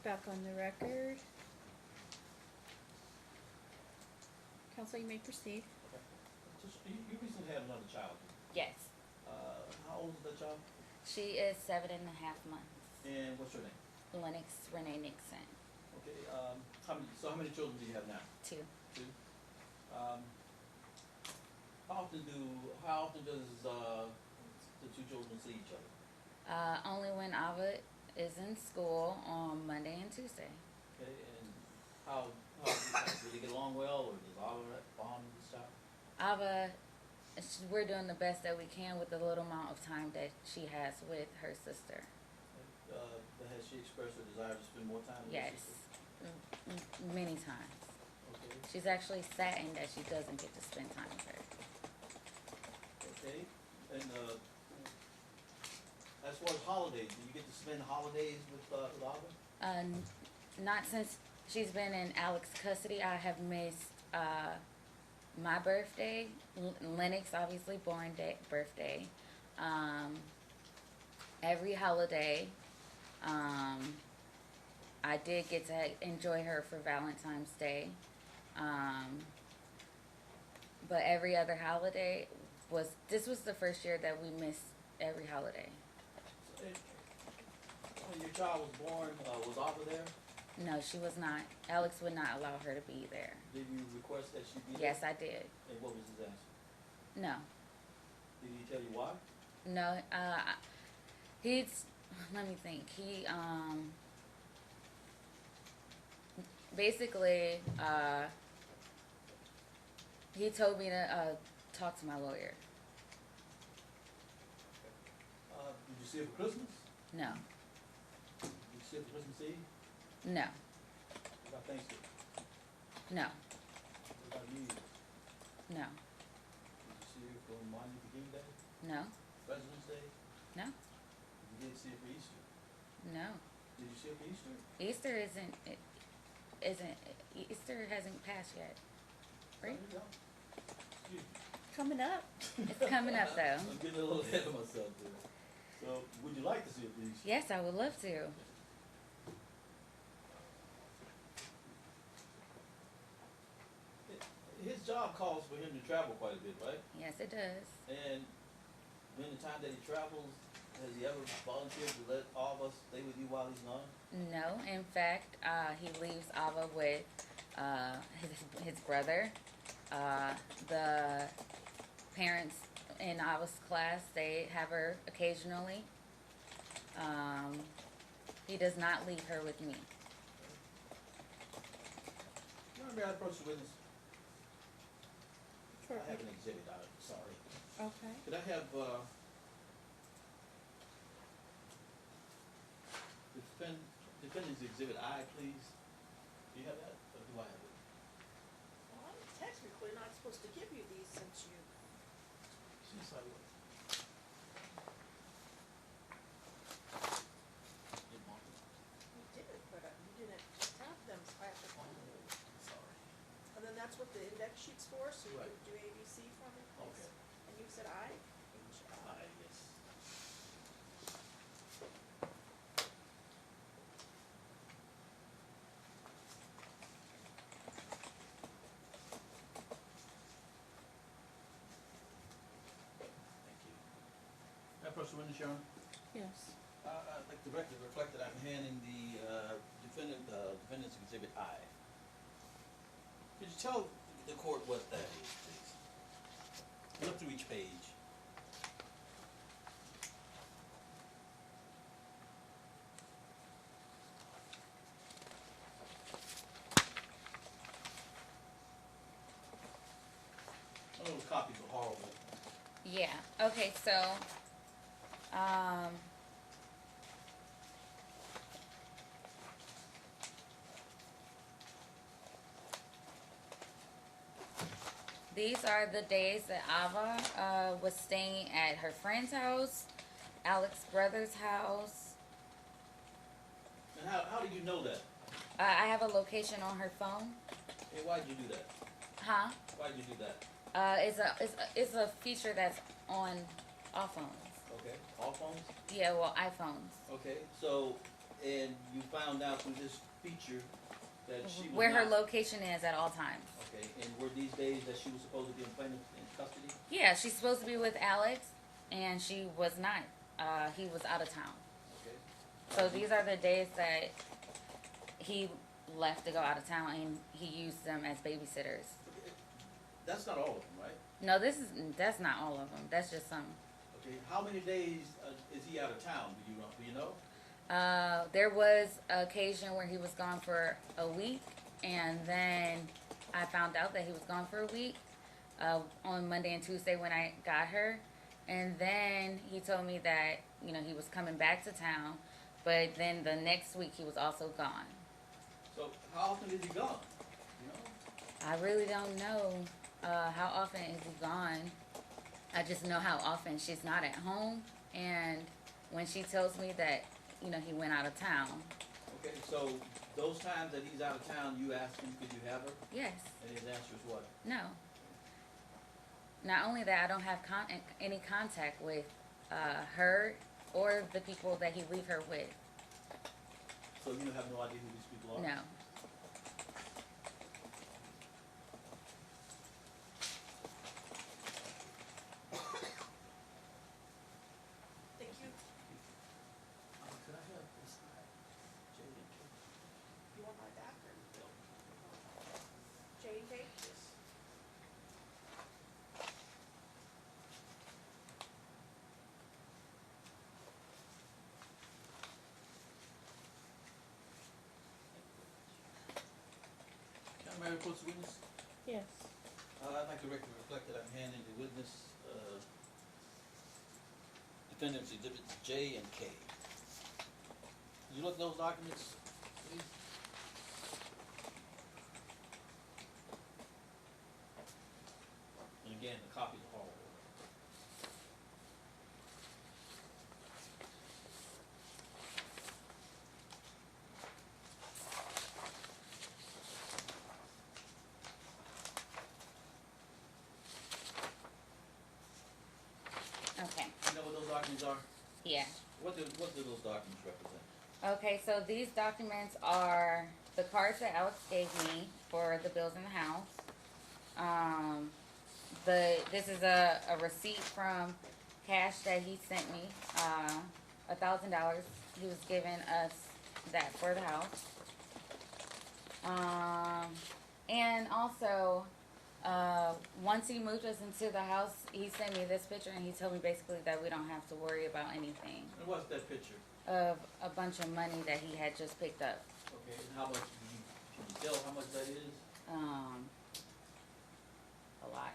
back on the record. Counsel, you may proceed. Okay. Just, you recently had another child. Yes. How old is that child? She is 7.5 months. And what's her name? Lennox Renee Nixon. Okay. How many children do you have now? 2. Two. How often does the two children see each other? Only when Ava is in school on Monday and Tuesday. Okay. And how do they get along well, or does Oliver bond with this child? Ava, we're doing the best that we can with the little amount of time that she has with her sister. Has she expressed her desire to spend more time with her Yes, sister? many times. Okay. She's actually saddened that she doesn't get to spend time with her. Okay. And as far as holidays, do you get to spend holidays with Ava? Not since she's been in Alex's custody. I have missed my birthday, Lennox obviously birthday, every holiday. I did get to enjoy her for Valentine's Day, but every other holiday this was the first year that we missed every holiday. So, when your child was born, was Ava there? No, she was not. Alex would not allow her to be there. Did you request that she be there? Yes, I did. And what was his answer? No. Did he tell you why? No, let me think. Basically, he told me to talk to my lawyer. Did you see her for Christmas? No. Did you see her for Christmas Eve? No. What about Thanksgiving? No. What about New Year's? No. Did you see her for Martin Luther King Day? No. President's Day? No. You didn't see her for Easter? No. Did you see her for Easter? Easter Easter hasn't passed yet. Right? There you go. Excuse me. Coming up. It's coming up though. I'm getting a little ahead of myself there. So, would you like to see her for Easter? Yes, I would love to. His job calls for him to travel quite a bit, right? Yes, it does. And during the time that he travels, has he ever volunteered to let all of us stay with you while he's gone? No, in fact, he leaves Ava with his brother. The parents in Ava's class, they have her occasionally. He does not leave her with me. May I approach the witness? Sure. I have an exhibit out. Sorry. Okay. Could I have defendant's exhibit I, please? Do you have that, or do I have it? Well, I'm technically not supposed to give you these since you. She's like, what? You did, but you didn't have them at the time. Sorry. And then that's what the index sheet's for, so you Right. can do ABC for me, please. Okay. And you said I? I, yes. Thank you. May I approach the witness, Your Honor? Yes. I'd like the record reflect that I'm handing the defendant's exhibit I. Could you tell the court what that is, please? Look through each page. Oh, those copies are horrible. Yeah. Okay. So, these are the days that Ava was staying at her friend's house, Alex's brother's house. And how do you know that? I have a location on her phone. Hey, why did you do that? Huh? Why did you do that? It's a feature that's on all phones. Okay, all phones? Yeah, well, iPhones. Okay, so and you found out through this feature that she was Where her not- location is at all times. Okay, and were these days that she was supposed to be in plaintiff in custody? Yeah, she's supposed to be with Alex, and she was not. He was out of town. Okay. So these are the days that he left to go out of town, and he used them as babysitters. That's not all of them, right? No, that's not all of them. That's just some. Okay, how many days is he out of town? Do you know? There was an occasion where he was gone for a week, and then I found out that he was gone for a week on Monday and Tuesday when I got her. And then he told me that, he was coming back to town, but then the next week he was also gone. So how often is he gone? You know? I really don't know how often is he gone. I just know how often she's not at home, and when she tells me that, he went out of town. Okay, so those times that he's out of town, you asked him, could you have her? Yes. And his answer is what? No. Not only that, I don't have any contact with her or the people that he leave her with. So you have no idea who these people are? No. Thank you. Could I have this guy? J and K? You want my back or? No. J and K? Yes. Can I approach the witness? Yes. I'd like to reflect that I'm handing the witness, defendants exhibits J and K. Did you look at those documents, please? And again, the copies are all over. Okay. You know what those documents are? Yeah. What do those documents represent? Okay, so these documents are the cards that Alex gave me for the bills in the house. This is a receipt from cash that he sent me, $1,000. He was giving us that for the house. And also, once he moved us into the house, he sent me this picture, and he told me basically that we don't have to worry about anything And what's that picture? of a bunch of money that he had just picked up. Okay, and how much, can you tell how much that is? A lot.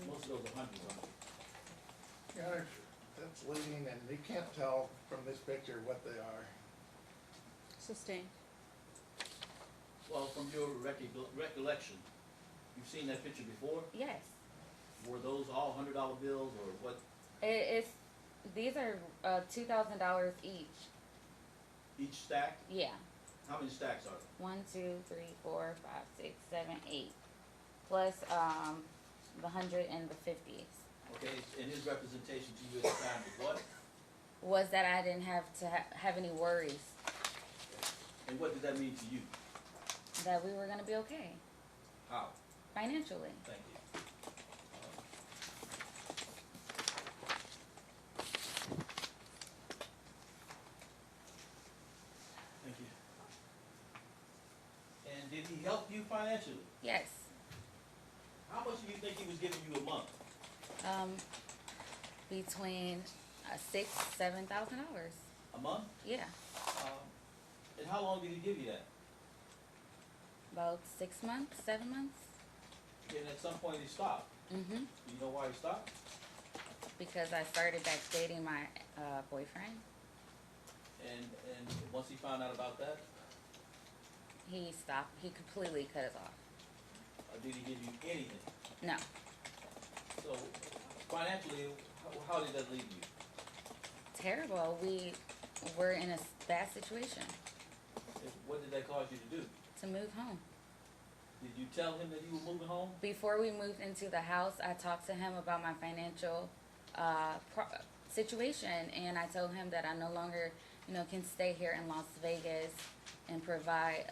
Most of those are hundreds, aren't they? Yeah, that's leading, and you can't tell from this picture what they are. Sustained. Well, from your recollection, you've seen that picture before? Yes. Were those all $100 bills or what? These are $2,000 each. Each stack? Yeah. How many stacks are there? 1, 2, 3, 4, 5, 6, 7, 8. Plus the 100 and the 50s. Okay, and his representation to you at the time was what? Was that I didn't have to have any worries, And what did that mean to you? that we were going to be okay How? financially. Thank you. Thank you. And did he help you financially? Yes. How much do you think he was giving you a month? Between $6,000-7,000. A month? Yeah. And how long did he give you that? About 6 months, 7 months. And at some point he stopped. Mm-hmm. Do you know why he stopped? Because I started back dating my boyfriend. And once he found out about that, He stopped. He completely cut us off. did he give you anything? No. So financially, how did that leave you? Terrible. We were in a bad situation What did that cause you to do? to move home. Did you tell him that you were moving home? Before we moved into the house, I talked to him about my financial situation, and I told him that I no longer, can stay here in Las Vegas and provide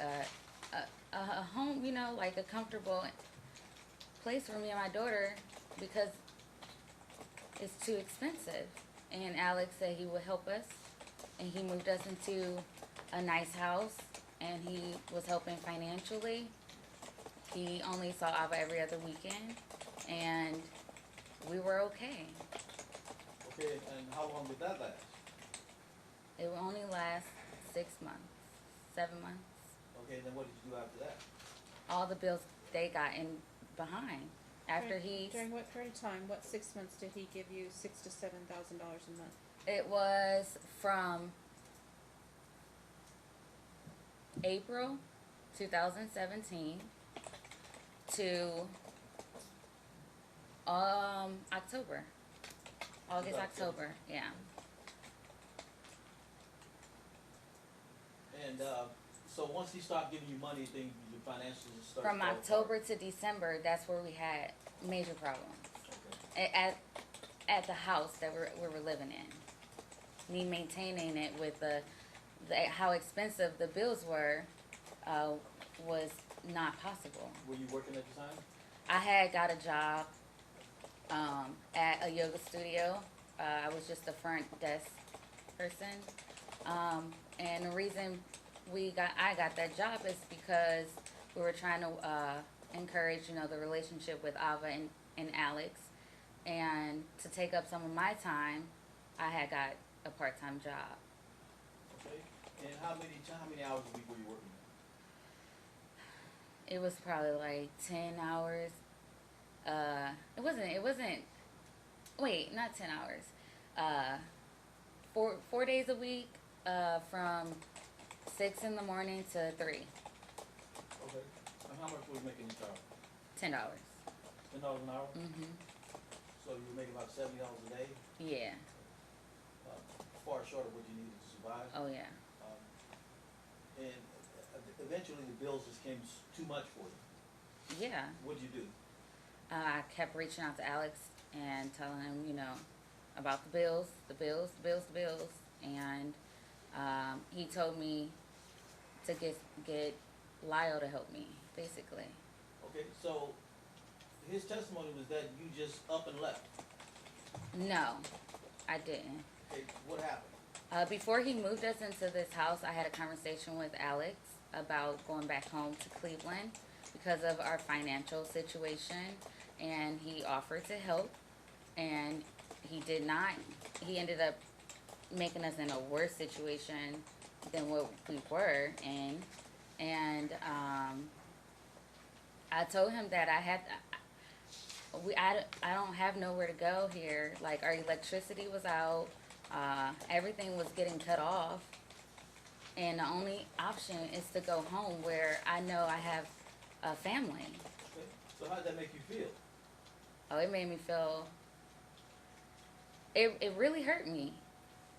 a home, like a comfortable place for me and my daughter because it's too expensive. And Alex said he would help us, and he moved us into a nice house, and he was helping financially. He only saw Ava every other weekend, and we were okay. Okay, and how long did that last? It would only last 6 months, 7 months. Okay, then what did you do after that? All the bills they got in behind after he. During what period of time, what 6 months did he give you $6,000 to $7,000 a month? It was from April 2017 to October. August, October, yeah. And so once he stopped giving you money, then your finances started. From October to December, that's where we had major problems. Okay. At the house that we were living in. Me maintaining it with the how expensive the bills were was not possible. Were you working at the time? I had got a job at a yoga studio. I was just a front desk person. And the reason I got that job is because we were trying to encourage, the relationship with Ava and Alex. And to take up some of my time, I had got a part-time job. Okay. And how many hours a week were you working? It was probably like 10 hours. It wasn't, wait, not 10 hours. 4 days a week, from 6 in the morning to 3. Okay. And how much were you making each hour? $10. $10 an hour? Mm-hmm. So you were making about $70 a day? Yeah. Far short of what you needed to survive? Oh, yeah. And eventually the bills just came too much for you. Yeah. What'd you do? I kept reaching out to Alex and telling him, about the bills. And he told me to get Lyle to help me, basically. Okay, so his testimony was that you just up and left. No, I didn't. Okay, what happened? Before he moved us into this house, I had a conversation with Alex about going back home to Cleveland because of our financial situation, and he offered to help, and he did not. He ended up making us in a worse situation than what we were in, and I told him that I don't have nowhere to go here. Like, our electricity was out, everything was getting cut off, and the only option is to go home where I know I have a family. Okay. So how did that make you feel? Oh, it made me feel, it really hurt me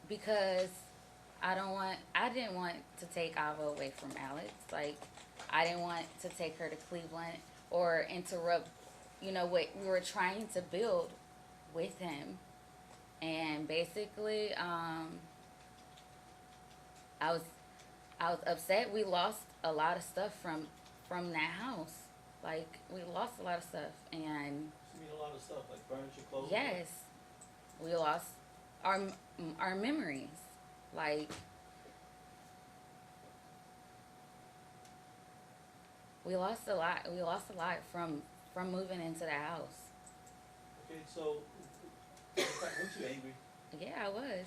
because I didn't want to take Ava away from Alex. Like, I didn't want to take her to Cleveland or interrupt, what we were trying to build with him. And basically, I was upset. We lost a lot of stuff from that house. Like, we lost a lot of stuff, and You mean a lot of stuff like furniture, clothes? yes, we lost our memories. Like, we lost a lot. We lost a lot from moving into the house. Okay, so in fact, weren't you angry? Yeah, I was.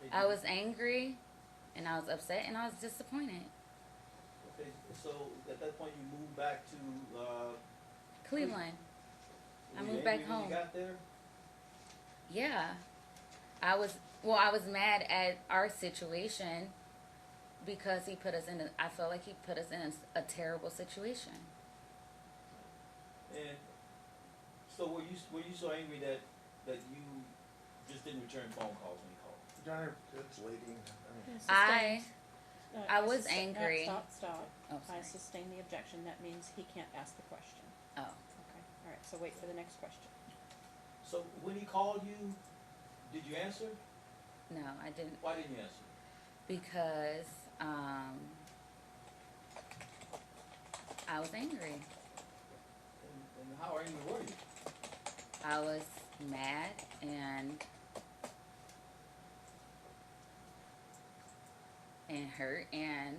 Okay, I was angry, and I was upset, and I was disappointed. Okay, so at that point you moved back to Cleveland. I were you moved back angry when home. you got there? Yeah. I was mad at our situation because I felt like he put us in a terrible situation. And so were you so angry that you just didn't return phone calls when he called? John, it's leading, I I was angry. Stop. Oh, I sorry. sustain the objection. That means he can't ask the question. Oh. Okay, all right, so wait for the next question. So when he called you, Did you answer? No, I didn't, Why didn't you answer? because, I was angry. And how angry were you? I was mad and hurt and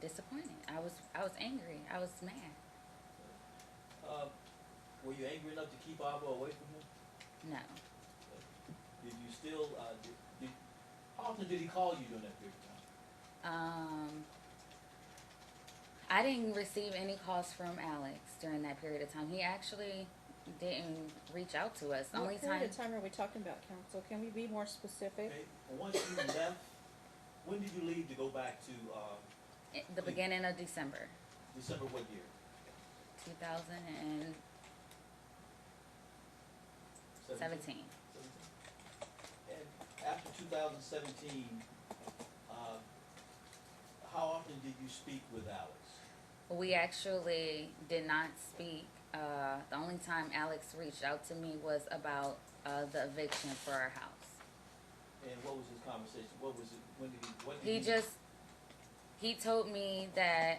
disappointed. I was angry. I was mad. Were you angry enough to keep Ava away from him? No. Did you still, how often did he call you during that period of time? I didn't receive any calls from Alex during that period of time. He actually didn't reach out to us. The only What period time of time are we talking about, council? Can we be more specific? Okay, and once you left, when did you leave to go back to, the beginning of December, December what year? 2017. 17? And after 2017, how often did you speak with Alex? We actually did not speak. The only time Alex reached out to me was about the eviction for our house. And what was his conversation? What was it? When did he? What did He told me that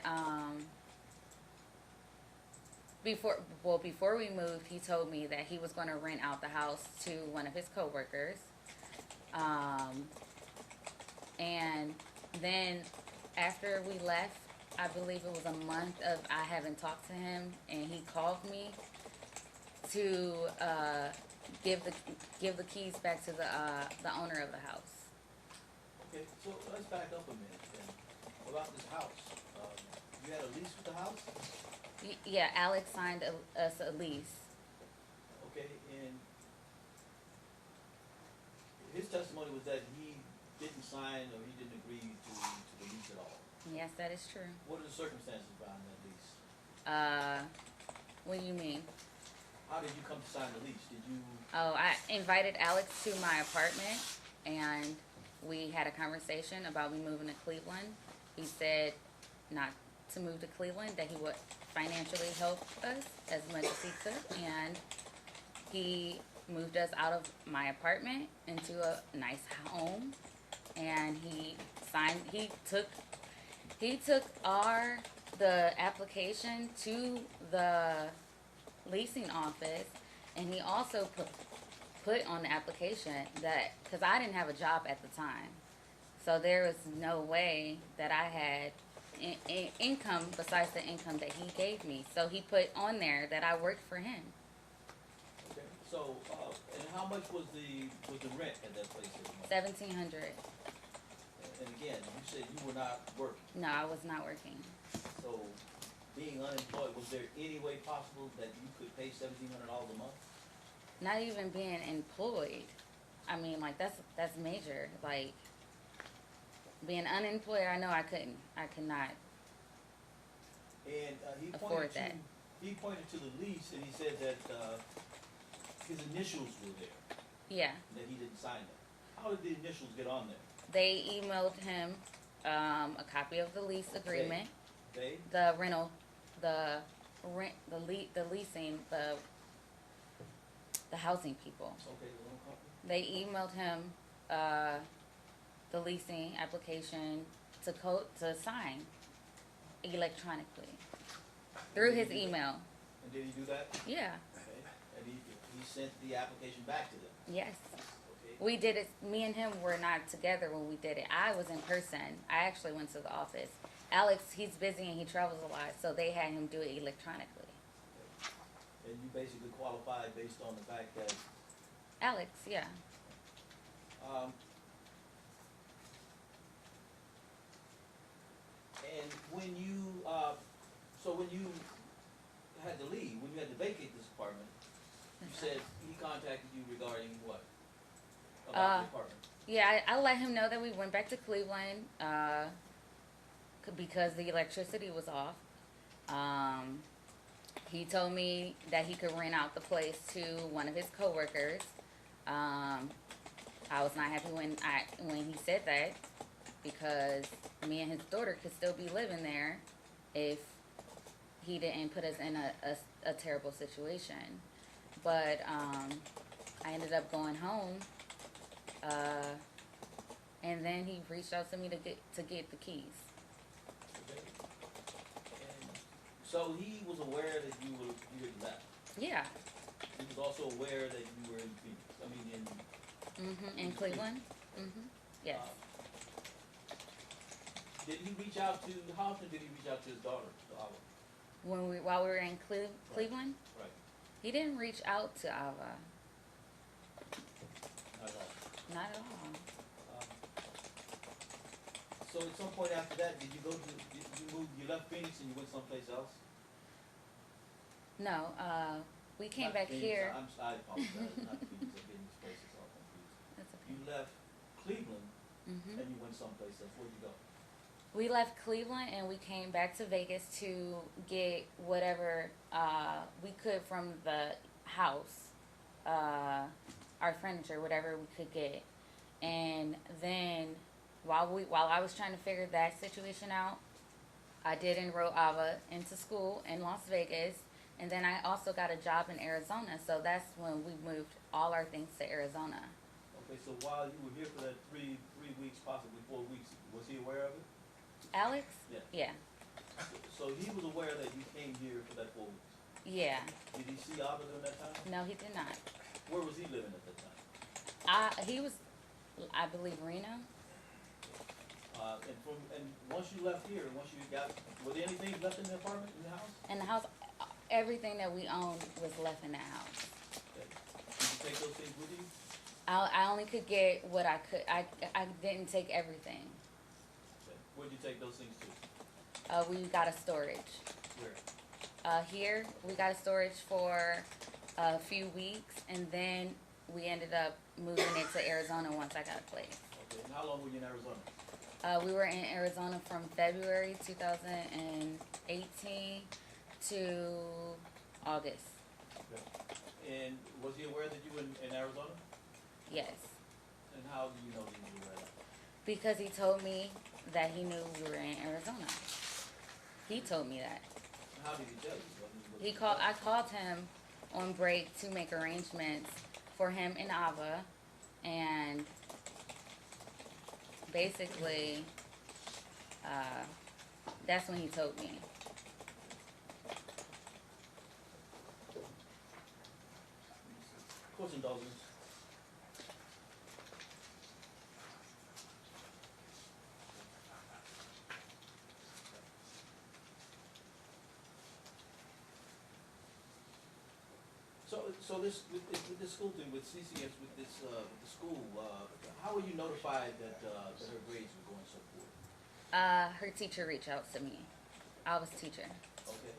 before we moved, he told me that he was going to rent out the house to one of his coworkers. And then after we left, I believe it was a month of I haven't talked to him, and he called me to give the keys back to the owner of the house. Okay, so let's back up a minute then. About this house, you had a lease with the house? Yeah, Alex signed us a lease. Okay, and his testimony was that he didn't sign or he didn't agree to the lease at all. Yes, that is true. What are the circumstances behind that lease? What do you mean? How did you come to sign the lease? Did you? Oh, I invited Alex to my apartment, and we had a conversation about me moving to Cleveland. He said not to move to Cleveland, that he would financially help us as much as he could, and he moved us out of my apartment into a nice home, and he took the application to the leasing office, and he also put on the application that, because I didn't have a job at the time, so there was no way that I had income besides the income that he gave me. So he put on there that I worked for him. Okay, so, and how much was the rent at that place every month? $1,700. And again, you said you were not working. No, I was not working. So, being unemployed, was there any way possible that you could pay $1,700 a month? Not even being employed. I mean, like, that's major. Like, being unemployed, I know I could not. And he Afford pointed that. he pointed to the lease and he said that his initials were there, Yeah. and that he didn't sign them. How did the initials get on there? They emailed him a copy of the lease agreement, They? the rental, the leasing, the housing people. Okay, the loan company? They emailed him the leasing application to sign electronically through his email. And did he do that? Yeah. Okay. And he sent the application back to them? Yes. Okay. We did it. Me and him were not together when we did it. I was in person. I actually went to the office. Alex, he's busy and he travels a lot, so they had him do it electronically. And you basically qualified based on the fact that Alex, yeah. and when you when you had to leave, when you had to vacate this apartment, you said he contacted you regarding what? About the apartment. Yeah, I let him know that we went back to Cleveland because the electricity was off. He told me that he could rent out the place to one of his coworkers. I was not happy when he said that, because me and his daughter could still be living there if he didn't put us in a terrible situation. But I ended up going home, and then he reached out to me to get the keys. Okay. And so he was aware that you had left. Yeah. He was also aware that you were in Phoenix. I mean, In Cleveland. Yes. Did he reach out to? How often did he reach out to his daughter, to Ava? While we were in Cleveland, Right. he didn't reach out to Ava. Not at all. Not at all. So at some point after that, did you go to? Did you move? You left Phoenix and you went someplace else? No. We came Not back Phoenix, here. I apologize. Not Phoenix. I'm getting these places all confused. That's okay. You left Cleveland Mhm. and you went someplace else. Where'd you go? We left Cleveland and we came back to Vegas to get whatever we could from the house, our furniture, whatever we could get. And then while I was trying to figure that situation out, I did enroll Ava into school in Las Vegas, and then I also got a job in Arizona. So that's when we moved all our things to Arizona. Okay, so while you were here for that three weeks, possibly 4 weeks, was he aware of it? Alex? Yeah. Yeah. So he was aware that you came here for that 4 weeks. Yeah. Did he see Ava during that time? No, he did not. Where was he living at that time? He was, I believe, Rena. And once you left here, once you got, were there anything left in the apartment, in the house? In the house, everything that we owned was left in the house. Okay. Did you take those things with you? I only could get what I could. I didn't take everything. Okay. Where'd you take those things to? We got a storage. Where? Here, we got a storage for a few weeks, and then we ended up moving it to Arizona once I got a place. Okay, and how long were you in Arizona? We were in Arizona from February 2018 to August. Okay. And was he aware that you were in Arizona? Yes. And how do you know that you were aware of that? Because he told me that he knew we were in Arizona. He told me that. How did he tell you? I called him on break to make arrangements for him and Ava, and basically, that's when he told me. Of course, indulgence. So this with this school thing with CCS with the school, how were you notified that her grades were going so poor? Her teacher reached out to me. I was teacher. Okay.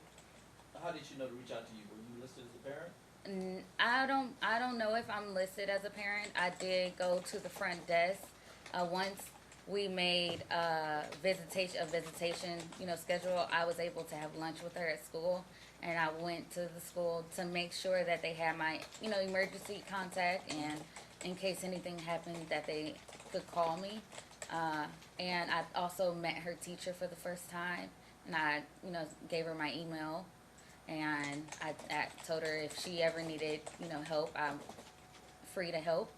How did she know to reach out to you? Were you listed as a parent? I don't know if I'm listed as a parent. I did go to the front desk once we made a visitation, schedule. I was able to have lunch with her at school, and I went to the school to make sure that they had my, emergency contact, and in case anything happened that they could call me. And I also met her teacher for the first time, and I, gave her my email, and I told her if she ever needed, help, I'm free to help.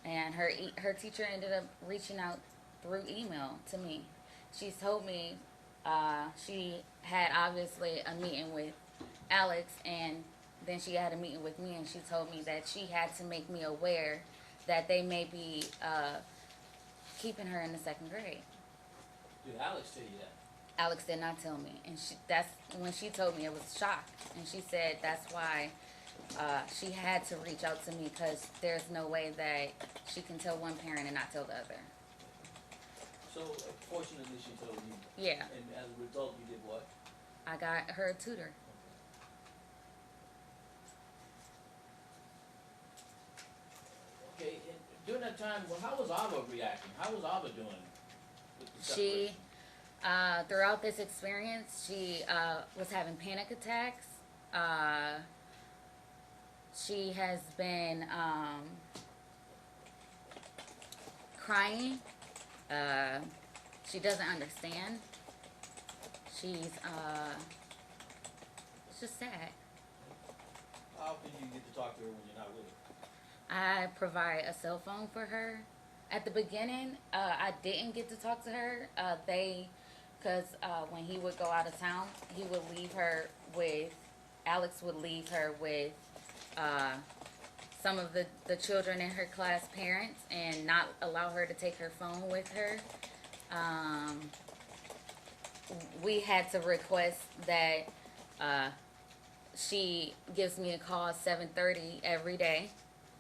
And her teacher ended up reaching out through email to me. She told me she had obviously a meeting with Alex, and then she had a meeting with me, and she told me that she had to make me aware that they may be keeping her in the 2nd grade. Did Alex tell you that? Alex did not tell me, and that's when she told me. It was shocked, and she said that's why she had to reach out to me, because there's no way that she can tell one parent and not tell the other. So fortunately, she told you. Yeah. And as a result, you did what? I got her a tutor. Okay, and during that time, well, how was Ava reacting? How was Ava doing with the She, separation? throughout this experience, she was having panic attacks. She has been crying. She doesn't understand. She's it's just sad. How often do you get to talk to her when you're not with her? I provide a cell phone for her. At the beginning, I didn't get to talk to her. Because when he would go out of town, he would leave her with, Alex would leave her with uh, some of the children in her class parents and not allow her to take her phone with her. We had to request that she gives me a call at 7:30 every day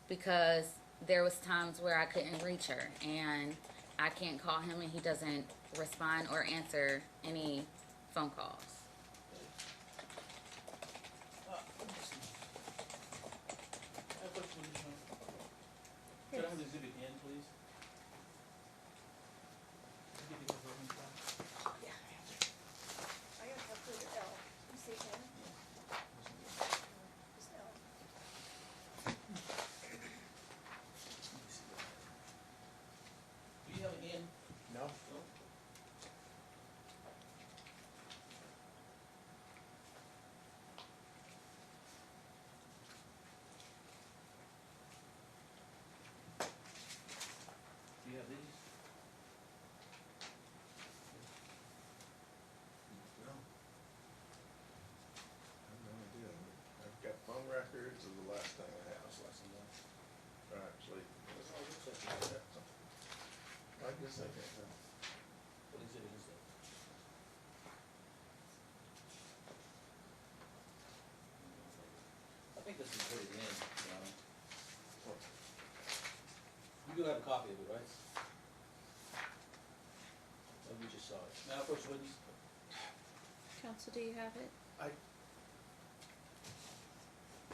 because there was times where I couldn't reach her and I can't call him and he doesn't respond or answer any phone calls. Can I have the exhibit in, please? Can you get the version back? Yeah. I gotta have to the L. You say N? Just L. Do you have an in? No? No? Do you have these? No. I have no idea. I've got phone records of the last thing I have, so last month. Or actually, I guess I can't tell. What exhibit is that? I think this is very in, You do have a copy of it, right? Oh, you just saw it. Now, first witness. Counsel, do you have it?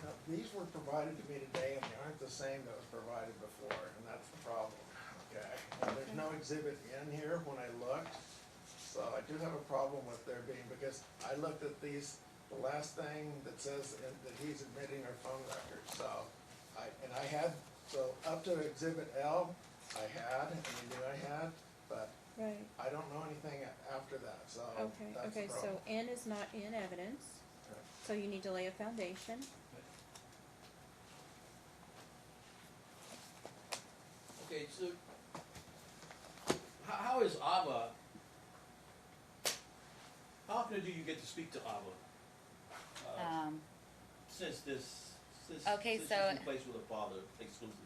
Now, these were provided to me today and they aren't the same that was provided before, and that's the problem, okay? And there's no exhibit in here when I looked, so I do have a problem with there being, because I looked at these, the last thing that says that he's admitting our phone records, so I had, so up to exhibit L, I had, and you knew I had, but Right. I don't know anything after that, so Okay, that's the okay, problem. so N is not in evidence, Right. so you need to lay a foundation. Okay, so how is Ava? How often do you get to speak to Ava? Since Okay, since so- she's replaced with her father exclusively.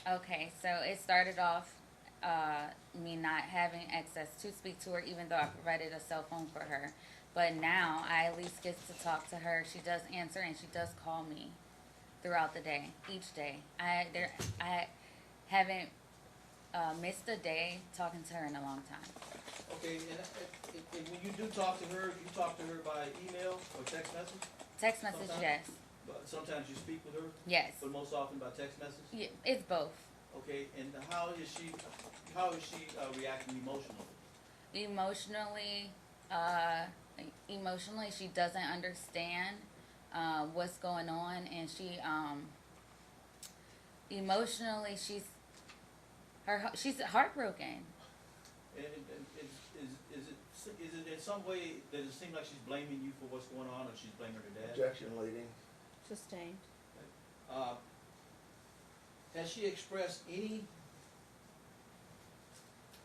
Okay, so it started off me not having access to speak to her, even though I provided a cell phone for her. But now I at least get to talk to her. She does answer and she does call me throughout the day, each day. I haven't missed a day talking to her in a long time. Okay, and when you do talk to her, you talk to her by email or text message? Text message, Sometimes? yes. But sometimes you speak with her, Yes. but most often by text message? Yeah, it's both. Okay, and how is she reacting emotionally? Emotionally, she doesn't understand what's going on, and she emotionally she's heartbroken. And is it in some way, does it seem like she's blaming you for what's going on, or she's blaming her dad? Objection leading. Sustained. Has she expressed any?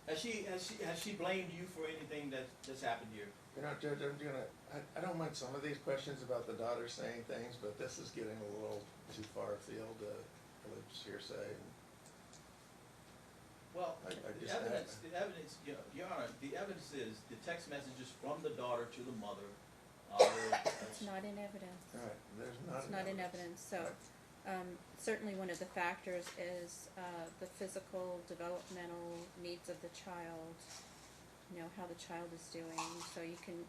Has she blamed you for anything that's happened here? You know, Judge, I don't mind some of these questions about the daughter saying things, but this is getting a little too far afield, just hearsay. Well, I the just- evidence, Your Honor, the evidence is the text messages from the daughter to the mother. It's not in evidence. All right, there's not. It's not in evidence, so, certainly one of the factors is, the physical, developmental needs of the child, how the child is doing, so you can,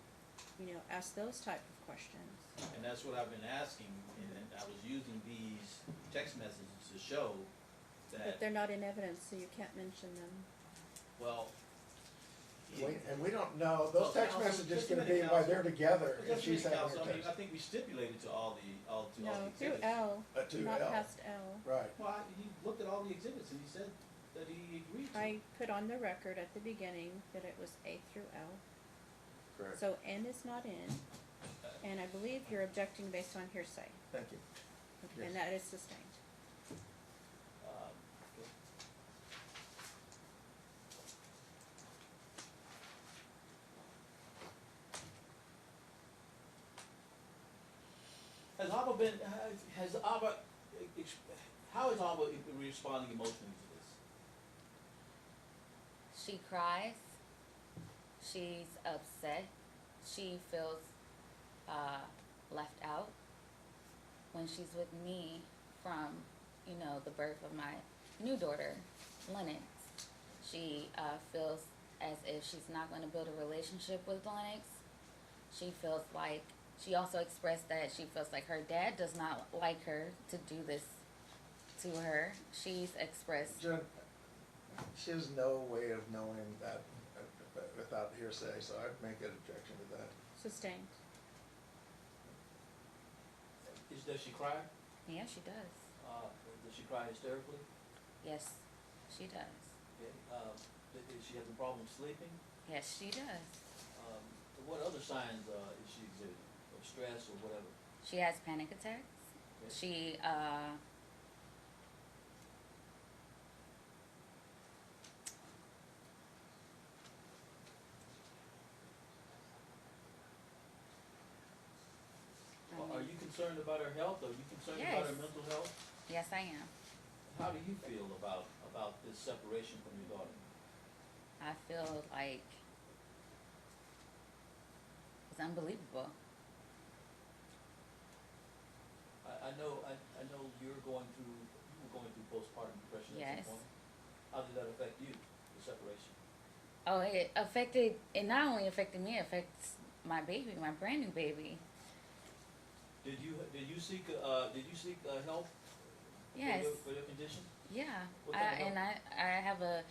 ask those type of questions. And that's what I've been asking, and I was using these text messages to show But that, they're not in evidence, so you can't mention them. well. And we don't know, those text Counsel, messages just a could minute, be while Counsel. they're together, and Just she's a minute, having Counsel, her I mean, text. I think we stipulated to all the No, through exhibits. L, To not L. past L. Right, Well, he looked at all the exhibits and he said that he agreed to. I put on the record at the beginning that it was A through L. correct. So N is not in, and I believe you're objecting based on hearsay, Thank you. Yes. and that is sustained. has Abba, how is Abba responding emotionally to this? She cries. She's upset. She feels left out when she's with me from, the birth of my new daughter, Lennox. She feels as if she's not going to build a relationship with Lennox. She feels like, she also expressed that she feels like her dad does not like her to do this to her. She's expressed. Jen, she has no way of knowing that without hearsay, so I'd make an objection to that. Sustained. Does she cry? Yeah, she does. Does she cry hysterically? Yes, she does. Okay. Is she having problems sleeping? Yes, she does. What other signs is she exhibiting of stress or whatever? She has panic attacks. Okay. She Are you concerned about her health? Are you concerned Yes. about her mental health? Yes, I am. How do you feel about this separation from your daughter? I feel like it's unbelievable. I know you were going through postpartum depression at Yes. some point. How did that affect you, the separation? Oh, it not only affected me, it affects my baby, my brand new baby. Did you seek help Yes. for your condition? Yeah. What kind of I have a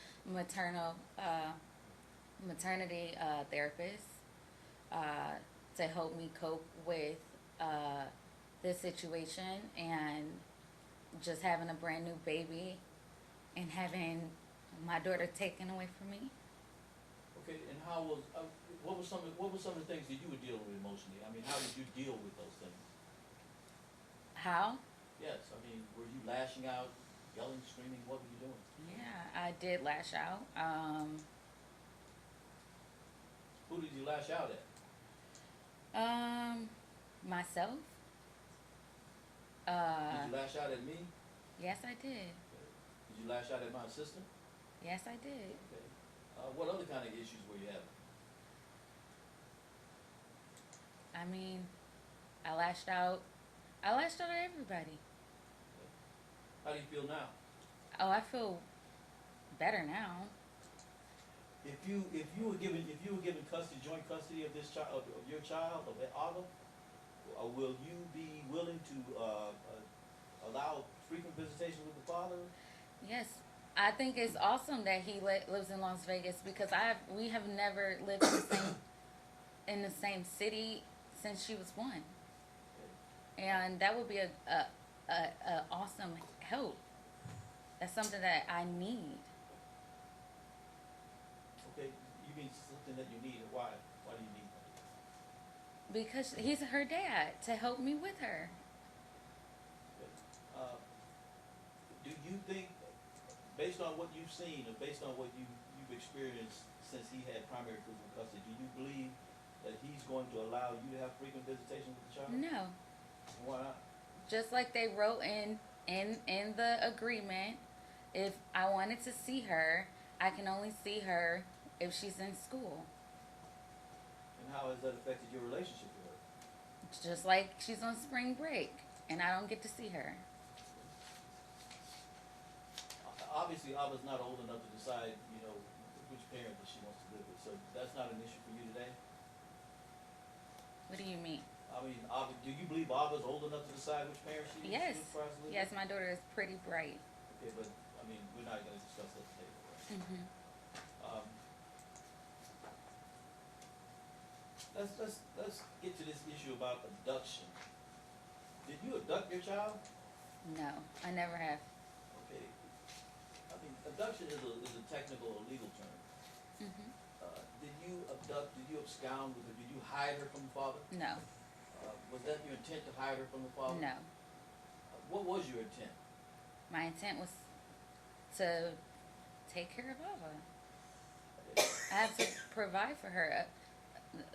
maternity therapist to help me cope with this situation and just having a brand new baby and having my daughter taken away from me. Okay, and how was what were some of the things that you were dealing with emotionally? I mean, how did you deal with those things? How? Yes, I mean, were you lashing out, yelling, screaming? What were you doing? Yeah, I did lash out. Who did you lash out at? Myself. Did you lash out at me? Yes, I did. Did you lash out at my assistant? Yes, I did. Okay. What other kind of issues were you having? I mean, I lashed out at everybody. How do you feel now? Oh, I feel better now. If you were given joint custody of this child, of your child, of Ava, will you be willing to allow frequent visitation with the father? Yes, I think it's awesome that he lives in Las Vegas because we have never lived in the same city since she was 1, and that would be a awesome help. That's something that I need. Okay, you mean something that you need, and why? Why do you need that? Because he's her dad to help me with her. Okay. Do you think, based on what you've seen, or based on what you've experienced since he had primary physical custody, do you believe that he's going to allow you to have frequent visitation with the child? No, Why not? just like they wrote in the agreement, if I wanted to see her, I can only see her if she's in school. And how has that affected your relationship with her? Just like she's on spring break and I don't get to see her. Obviously, Abba's not old enough to decide, which parent that she wants to live with. So that's not an issue for you today? What do you mean? I mean, do you believe Abba's old enough to decide which parent she Yes. tries to live Yes, with? my daughter is pretty bright. Okay, but, I mean, we're not gonna discuss that today, right? Mm-hmm. Let's get to this issue about abduction. Did you abduct your child? No, I never have. Okay. I mean, abduction is a technical or legal term. Mm-hmm. Did you abduct, did you abscond with her, did you hide her from the father? No, Was that your intent to hide her from the father? no. What was your intent? My intent was to take care of Ava. I have to provide for her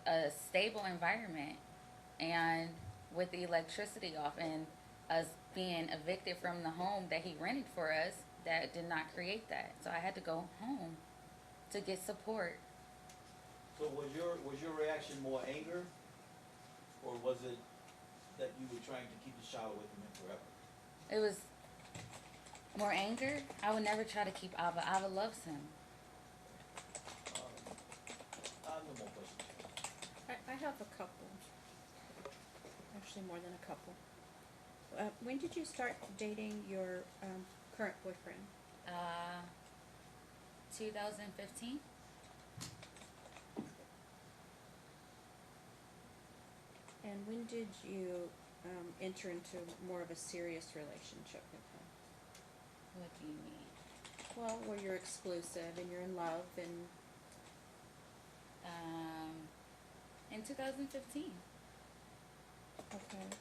a stable environment and with the electricity off and us being evicted from the home that he rented for us, that did not create that. So I had to go home to get support. So was your reaction more anger, or was it that you were trying to keep the child away from him forever? It was more anger. I would never try to keep Ava. Ava loves him. I have no more questions. I have a couple, actually more than a couple. When did you start dating your current boyfriend? 2015. And when did you enter into more of a serious relationship with him? What do you mean? Well, where you're exclusive and you're in love and In 2015. okay.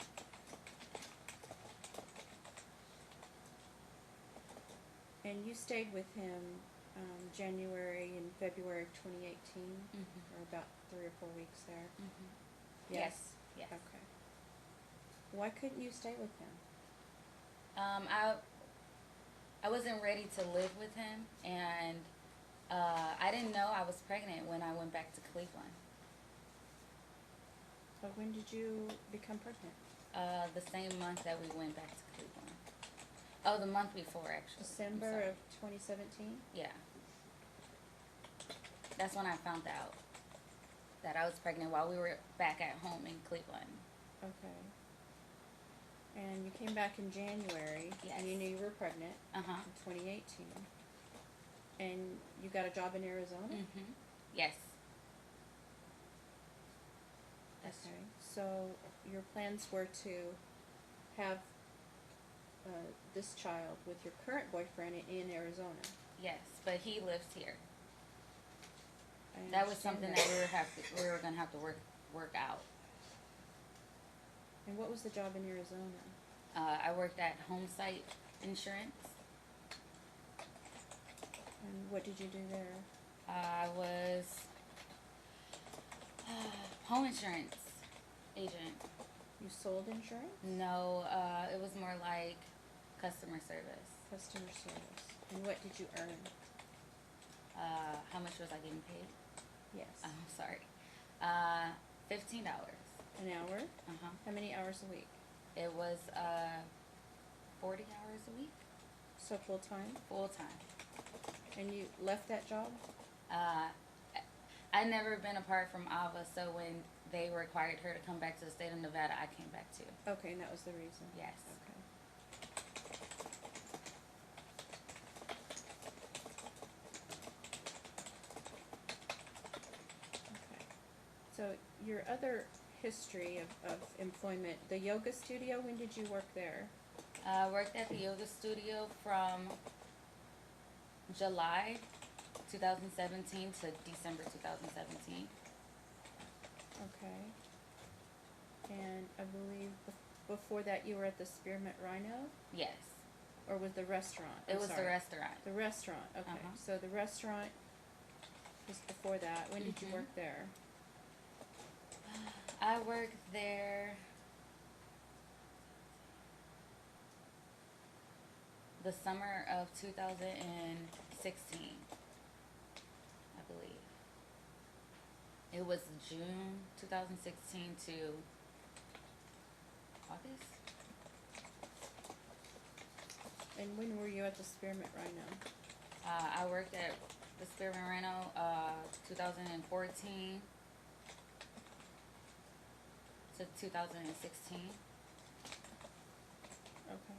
And you stayed with him January and February of 2018, or about 3 or 4 weeks there. Yes. Yes. Okay. Why couldn't you stay with him? I wasn't ready to live with him, and I didn't know I was pregnant when I went back to Cleveland. But when did you become pregnant? The same month that we went back to Cleveland. Oh, the month before, actually. I'm December sorry. of 2017? Yeah. That's when I found out that I was pregnant while we were back at home in Cleveland. Okay. And you came back in January, Yes. and you knew you were pregnant Uh-huh. in 2018. And you got a job in Arizona? Yes. That's Okay. So your plans were to have this child with your current boyfriend in Arizona. Yes, but he lives here. I That was understand something that. that we were gonna have to work out. And what was the job in Arizona? I worked at Home Site Insurance. And what did you do there? I was home insurance agent. You sold insurance? No, it was more like customer service. Customer service. And what did you earn? How much was I getting paid? Yes. I'm sorry. $15. An hour? Uh-huh. How many hours a week? It was 40 hours a week, So full time? full time. And you left that job? I never been apart from Ava, so when they required her to come back to the state of Nevada, I came back too. Okay, and that was the reason? Yes. Okay. Okay. So your other history of employment, the yoga studio, when did you work there? I worked at the yoga studio from July 2017 to December 2017. Okay. And I believe before that you were at the Spearmint Rhino? Yes, Or was the restaurant? it I'm was the sorry. restaurant. The restaurant, okay. Uh-huh. So the restaurant was before that. When did you Mhm. work there? I worked there the summer of 2016, I believe. It was June 2016 to August. And when were you at the Spearmint Rhino? I worked at the Spearmint Reno 2014 to 2016. Okay.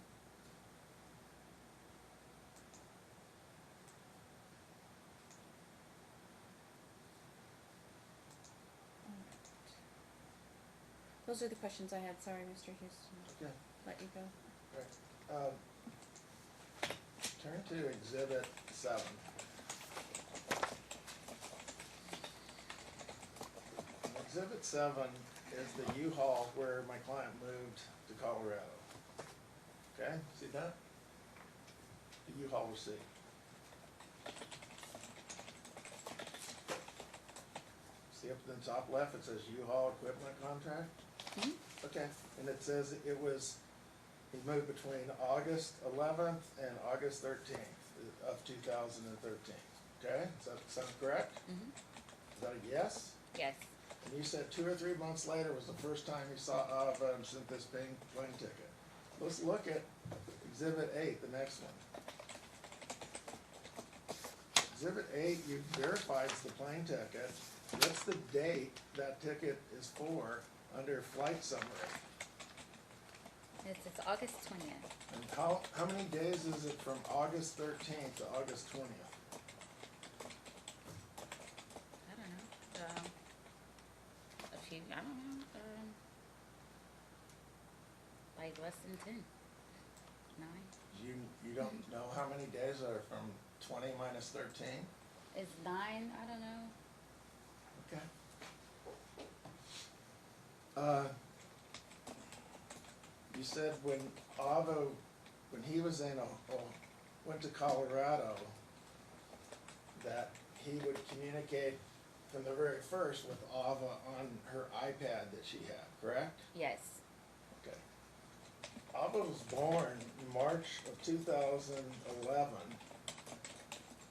Alright. Those are the questions I had. Sorry, Mr. Houston. Okay. Let you go. Right. Turn to Exhibit 7. Exhibit 7 is the U-Haul where my client moved to Colorado. Okay, see that? The U-Haul receipt. See up in the top left, it says U-Haul equipment contract? Okay, and it says he moved between August 11th and August 13th of 2013. Okay, does that sound correct? Mhm. Is that a yes? Yes. And you said 2 or 3 months later was the first time you saw Ava and sent this plane ticket. Let's look at Exhibit 8, the next one. Exhibit 8, you verified it's the plane ticket. What's the date that ticket is for under flight summary? It's August 20th. And how many days is it from August 13th to August 20th? I don't know. A few, I don't know. Like less than 10. 9. You don't know how many days are from 20 minus 13? It's 9, I don't know. Okay. You said when he was went to Colorado, that he would communicate from the very first with Ava on her iPad that she had, correct? Yes. Okay. Ava was born in March of 2011,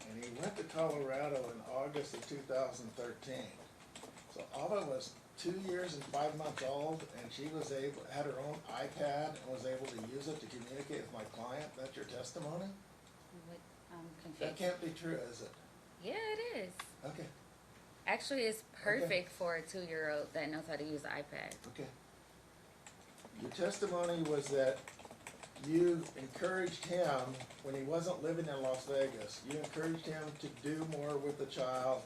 and he went to Colorado in August of 2013. So Ava was 2 years and 5 months old, and she had her own iPad and was able to use it to communicate with my client. That's your testimony? What, I'm That confused. can't be true, is it? Yeah, it is. Okay, Actually, it's perfect for a 2-year-old that knows how to use an iPad. okay. Your testimony was that you encouraged him, when he wasn't living in Las Vegas, you encouraged him to do more with the child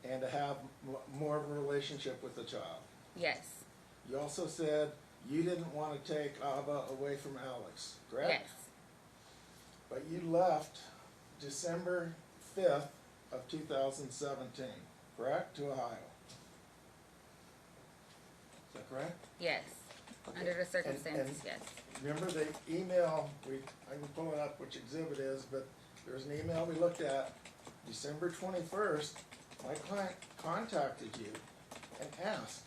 and to have more of a relationship with the child. Yes. You also said you didn't want to take Ava away from Alex, correct? Yes. But you left December 5th of 2017, correct, to Ohio? Is that correct? Yes. Okay. Under the And- circumstances, yes. Remember the email, I can pull it up which exhibit is, but there's an email we looked at, December 21st, my client contacted you and asked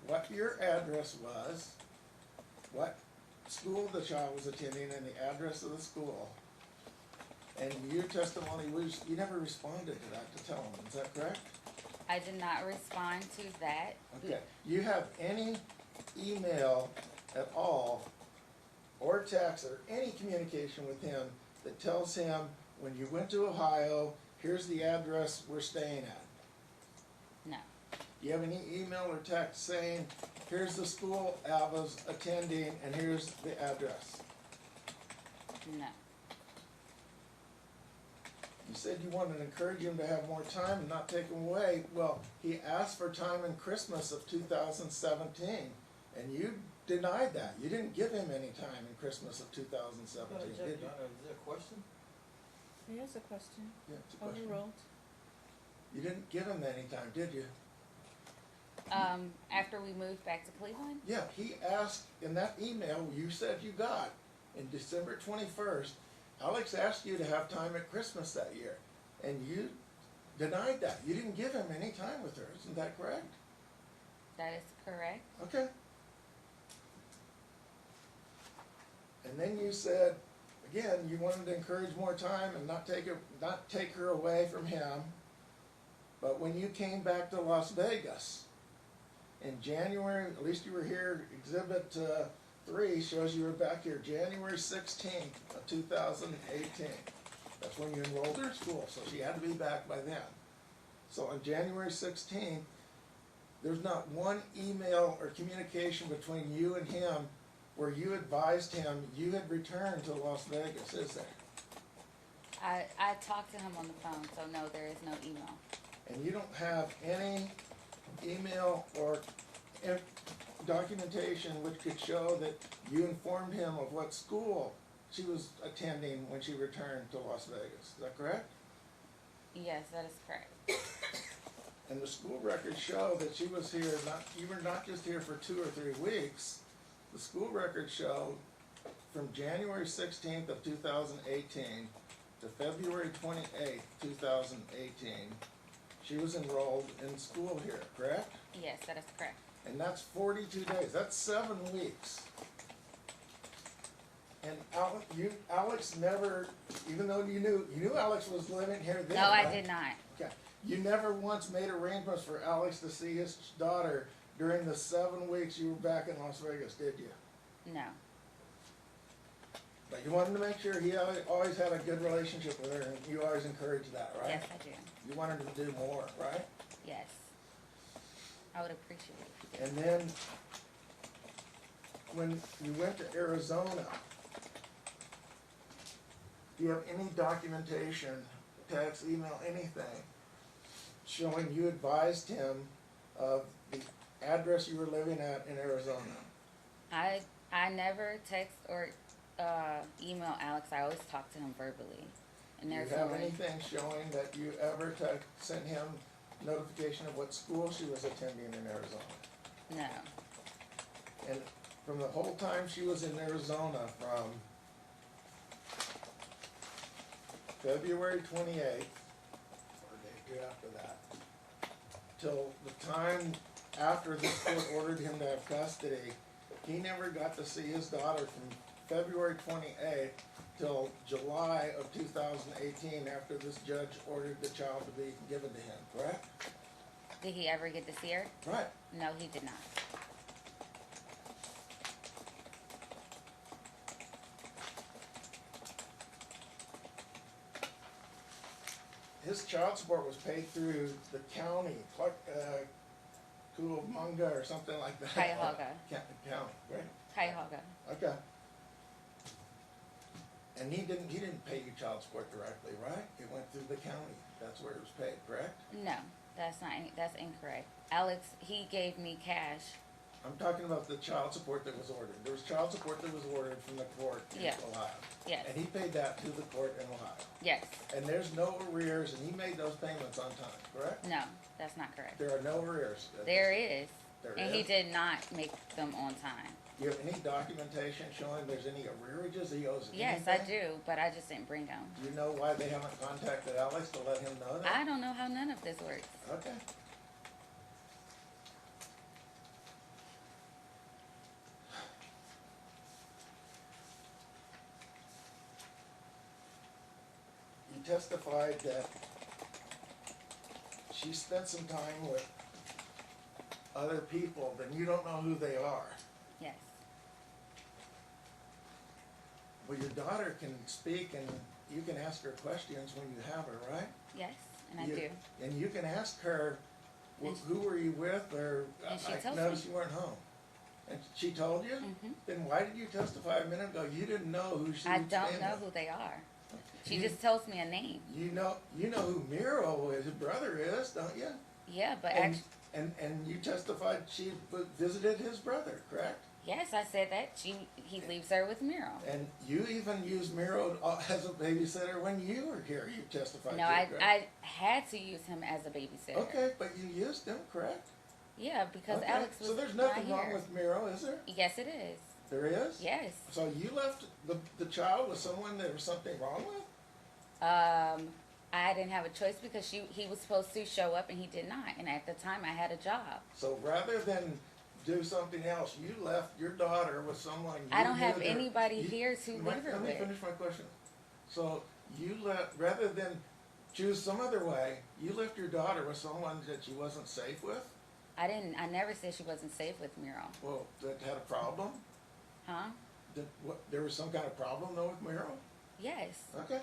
what your address was, what school the child was attending, and the address of the school. And your testimony was, you never responded to that to tell him, is that correct? I did not respond to that. Okay, you have any email at all, or text, or any communication with him that tells him, when you went to Ohio, here's the address we're staying at? No. Do you have any email or text saying, here's the school Ava's attending, and here's the address? No. You said you wanted to encourage him to have more time and not take him away. Well, he asked for time in Christmas of 2017, and you denied that. You didn't give him any time in Christmas of 2017, did you? Is there a question? Here's a question. Yeah, it's a question. Overruled. You didn't give him any time, did you? After we moved back to Cleveland? Yeah, he asked in that email you said you got in December 21st, Alex asked you to have time at Christmas that year, and you denied that. You didn't give him any time with her, isn't that correct? That is correct. Okay. And then you said, again, you wanted to encourage more time and not take her away from him. But when you came back to Las Vegas in January, at least you were here, Exhibit 3 shows you were back here January 16th of 2018. That's when you enrolled her in school, so she had to be back by then. So on January 16th, there's not one email or communication between you and him where you advised him you had returned to Las Vegas, is there? I talked to him on the phone, so no, there is no email. And you don't have any email or documentation which could show that you informed him of what school she was attending when she returned to Las Vegas, is that correct? Yes, that is correct. And the school records show that she was here, you were not just here for 2 or 3 weeks. The school records show from January 16th of 2018 to February 28th, 2018, she was enrolled in school here, correct? Yes, that is correct. And that's 42 days, that's 7 weeks. And Alex never, even though you knew Alex was living here then, No, I right? did not. Okay, you never once made arrangements for Alex to see his daughter during the 7 weeks you were back in Las Vegas, did you? No. But you wanted to make sure he always had a good relationship with her, and you always encouraged that, right? Yes, I do. You wanted him to do more, right? Yes. I would appreciate it. And then, when you went to Arizona, do you have any documentation, text, email, anything, showing you advised him of the address you were living at in Arizona? I never text or email Alex. I always talk to him verbally. And Do you there's have no- anything showing that you ever sent him notification of what school she was attending in Arizona? No. And from the whole time she was in Arizona, from February 28th, or a day after that, till the time after this court ordered him to have custody, he never got to see his daughter from February 28th till July of 2018, after this judge ordered the child to be given to him, correct? Did he ever get to see her? Right. No, he did not. His child support was paid through the county, Cucamonga or something like that. Cuyahoga. County, right? Cuyahoga. Okay. And he didn't pay you child support directly, right? It went through the county. That's where it was paid, correct? No, that's not. That's incorrect. Alex, he gave me cash. I'm talking about the child support that was ordered. There was child support that was ordered from the court in Yeah. Ohio. Yes. And he paid that to the court in Ohio. Yes. And there's no arrears, and he made those payments on time, correct? No, that's not correct. There are no arrears. There is. There And he is? did not make them on time. Do you have any documentation showing there's any arrearages he owes anything? Yes, I do, but I just didn't bring them. Do you know why they haven't contacted Alex to let him know that? I don't know how none of this works. Okay. You testified that she spent some time with other people, then you don't know who they are. Yes. Well, your daughter can speak and you can ask her questions when you have her, right? Yes, and I You- do. And you can ask her, And who were you with, or And she I tells noticed me. you weren't home. And she told you? Mhm. Then why did you testify a minute ago? You didn't know who she I was don't staying know with. who they are. She You- just tells me a name. You know who Miro is, his brother is, don't you? Yeah, but And, actually, and you testified she visited his brother, correct? yes, I said that. He leaves her with Miro. And you even used Miro as a babysitter when you were here, you testified. No, to, I correct? had to use him as a babysitter. Okay, but you used him, correct? Yeah, because Okay, Alex was so there's not nothing wrong here. with Miro, is there? Yes, it is. There is? Yes. So you left the child with someone there was something wrong with? I didn't have a choice because he was supposed to show up and he did not. And at the time, I had a job. So rather than do something else, you left your daughter with someone you I don't have knew there- anybody you- here to leave her Let me with. finish my question. So you left, rather than choose some other way, you left your daughter with someone that she wasn't safe with? I never said she wasn't safe with Miro. Well, that had a problem? Huh? There was some kind of problem though with Miro? Yes. Okay.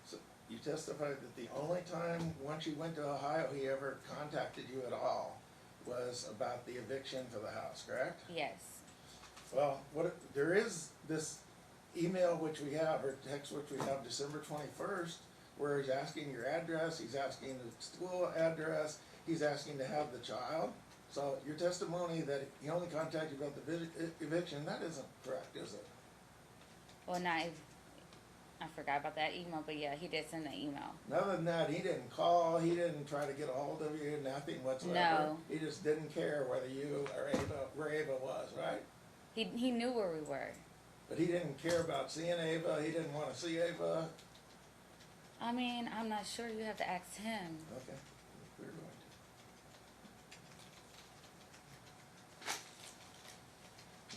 So you testified that the only time, once you went to Ohio, he ever contacted you at all was about the eviction for the house, correct? Yes. Well, there is this email which we have, or text which we have, December 21st, where he's asking your address, he's asking the school address, he's asking to have the child. So your testimony that he only contacted you about the eviction, that isn't correct, is it? Well, now, I forgot about that email, but yeah, he did send an email. And other than that, he didn't call, he didn't try to get a hold of you, nothing whatsoever. No. He just didn't care whether you or where Ava was, right? He knew where we were. But he didn't care about seeing Ava, he didn't want to see Ava. I mean, I'm not sure. You have to ask him. Okay, we're going